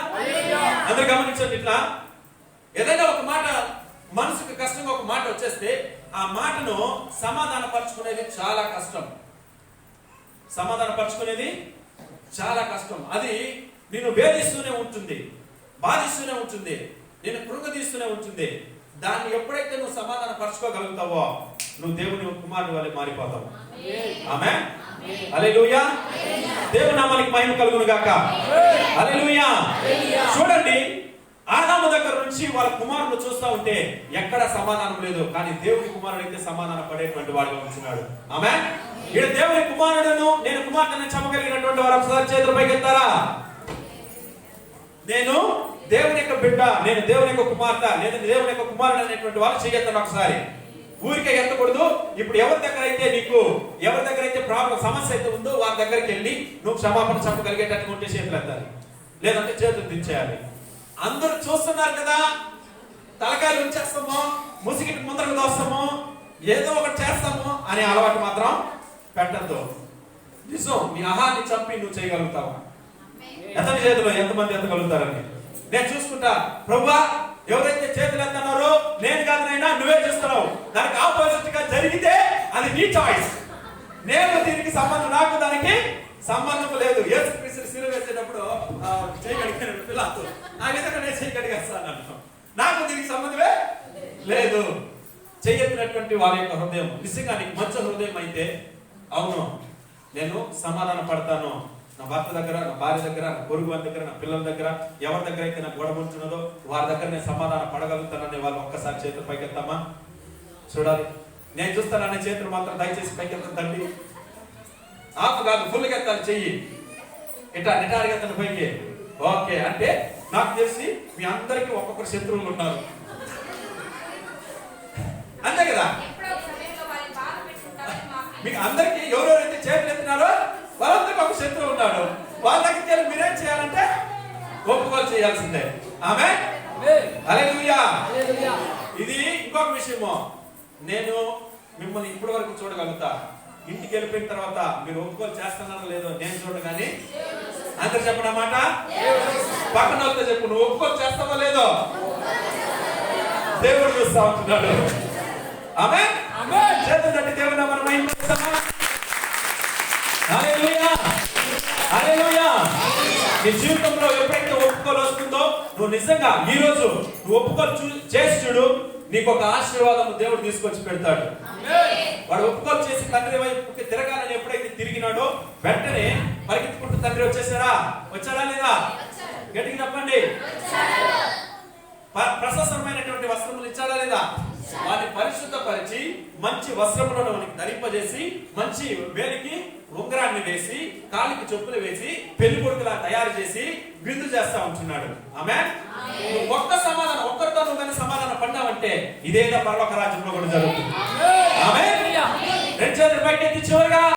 అందరూ గమనించండి, ఇట్లా ఏదైనా ఒక మాట మనసుకు కష్టంగా ఒక మాట వచ్చేస్తే ఆ మాటను సమాధాన పరుచుకునేది చాలా కష్టం. సమాధాన పరుచుకునేది చాలా కష్టం. అది నిన్ను వేధిస్తూనే ఉంటుంది, బాధిస్తూనే ఉంటుంది, నేను కృంగదీస్తూనే ఉంటుంది. దాన్ని ఎప్పుడైతే నువ్వు సమాధాన పరచుకోగలుగుతావో నువ్వు దేవుని కుమారుని వలె మారిపోతావు. ఆమేన్, హల్లెలూయా. దేవుని నామానికి మహిమ కలుగును గాక. హల్లెలూయా. చూడండి, ఆదాము దగ్గర నుంచి వాళ్ళ కుమారుడు చూస్తా ఉంటే ఎక్కడ సమాధానం లేదు, కానీ దేవుని కుమారుడు అయితే సమాధానం పడేటువంటి వాడుగా ఉంటున్నాడు. ఆమేన్. ఇక్కడ దేవుని కుమారుడును నేను కుమార్తెను చెప్పగలిగినటువంటి వారు ఒకసారి చేతులు పైకెత్తారా? నేను దేవుని యొక్క బిడ్డ, నేను దేవుని యొక్క కుమార్తె, నేను దేవుని యొక్క కుమారుడు అనేటువంటి వాళ్ళు చేయొద్దండి ఒకసారి. ఊరికే ఎత్తకూడదు. ఇప్పుడు ఎవరి దగ్గర అయితే ప్రాబ్లం, సమస్య అయితే ఉందో వారి దగ్గరికి వెళ్ళి నువ్వు క్షమాపణ చెప్పగలిగేటట్టు ఉంటే చేతులు ఎత్తాలి, లేదంటే చేతులు దించేయాలి. అందరూ చూస్తున్నారు కదా, తలకాయలు ఉంచేస్తాము, ముసిగిటి ముందరకు దోస్తాము, ఏదో ఒకటి చేస్తాము అనే అలవాటు మాత్రం పెట్టద్దు. నిజం, నీ అహాన్ని చంపి నువ్వు చేయగలుగుతావా? ఎత్తని చేతిలో ఎంతమంది ఎత్తగలుగుతారని నేను చూసుకుంటా. ప్రభువా, ఎవరైతే చేతులు ఎత్తన్నారో నేను కాదు నైనా నువ్వే చూస్తున్నావు, దానికి ఆపోజిట్ గా జరిగితే అది నీ చాయిస్. నేను దీనికి సంబంధం, నాకు దానికి సంబంధం లేదు. యేసుక్రీస్తు శిలువ వేసేటప్పుడు చేయగలిగిన పిల్లలు నా విధంగా నేను చేయగలిగేస్తాను, నాకు దీనికి సంబంధమే లేదు. చేయనటువంటి వారి యొక్క హృదయం నిజంగా నీకు మంచి హృదయం అయితే, అవును నేను సమాధాన పడతాను, నా భర్త దగ్గర, నా భార్య దగ్గర, నా పొరుగు వారి దగ్గర, నా పిల్లల దగ్గర, ఎవరి దగ్గర అయితే నాకు గొడవ ఉంటున్నదో వారి దగ్గర నేను సమాధాన పడగలుగుతాననే వాళ్ళు ఒక్కసారి చేతులు పైకెత్తామా? చూడాలి. నేను చూస్తాననే చేతులు మాత్రం దయచేసి పైకెత్తండి. ఆపు కాదు, ఫుల్గా ఎత్తాలి చెయ్యి, ఇట్లా నిటారుగా ఎత్తండి పైకి. ఓకే, అంటే నాకు తెలిసి మీ అందరికీ ఒక్కొక్కరు శత్రువులు ఉన్నారు, అంతే కదా? మీకు అందరికి ఎవరెవరైతే చేతులు ఎత్తినారో వాళ్ళందరికీ ఒక శత్రువు ఉన్నాడు. వాళ్ళ దగ్గరికి వెళ్ళి మీరేం చేయాలంటే ఒప్పుకోలు చేయాల్సిందే. ఆమేన్, హల్లెలూయా. ఇది ఇంకొక విషయము, నేను మిమ్మల్ని ఇప్పటి వరకు చూడగలుగుతా, ఇంటికి వెళ్ళిపోయిన తర్వాత మీరు ఒప్పుకోలు చేస్తున్నారో లేదో నేను చూడగానే అందరు చెప్పిన మాట పక్కన వాళ్ళతో చెప్పు, నువ్వు ఒప్పుకోలు చేస్తావో లేదో దేవుడు చూస్తా ఉంటున్నాడు. ఆమేన్, చేతులు తట్టి దేవుని నామమున మహిమ పరుస్తామా? హల్లెలూయా, హల్లెలూయా. నీ జీవితంలో ఎప్పుడైతే ఒప్పుకోలు వస్తుందో నువ్వు నిజంగా ఈ రోజు నువ్వు ఒప్పుకోలు చేసి చూడు, నీకు ఒక ఆశీర్వాదం దేవుడు తీసుకొచ్చి పెడతాడు. వాడు ఒప్పుకోలు చేసి తండ్రి వైపుకి తిరగాలని ఎప్పుడైతే తిరిగినాడో వెంటనే పరిగెత్తుకుంటూ తండ్రి వచ్చాడా లేదా? గట్టిగా చెప్పండి. ప్రశస్తమైనటువంటి వస్త్రములు ఇచ్చాడా లేదా? వారిని పరిశుద్ధపరిచి మంచి వస్త్రములను మనకి ధరింపజేసి మంచి వేలికి ఉంగరాన్ని వేసి కాలికి చెప్పులు వేసి పెళ్లి కొడుకులా తయారు చేసి విందు చేస్తా ఉంటున్నాడు. ఆమేన్. ఒక్కరితో నువ్వు కానీ సమాధానం పడ్డావంటే ఇదేదో పరలోక రాజ్యంలో కూడా జరుగుతుంది. ఆమేన్. రెండు చేతులు పైకెత్తి చివరిగా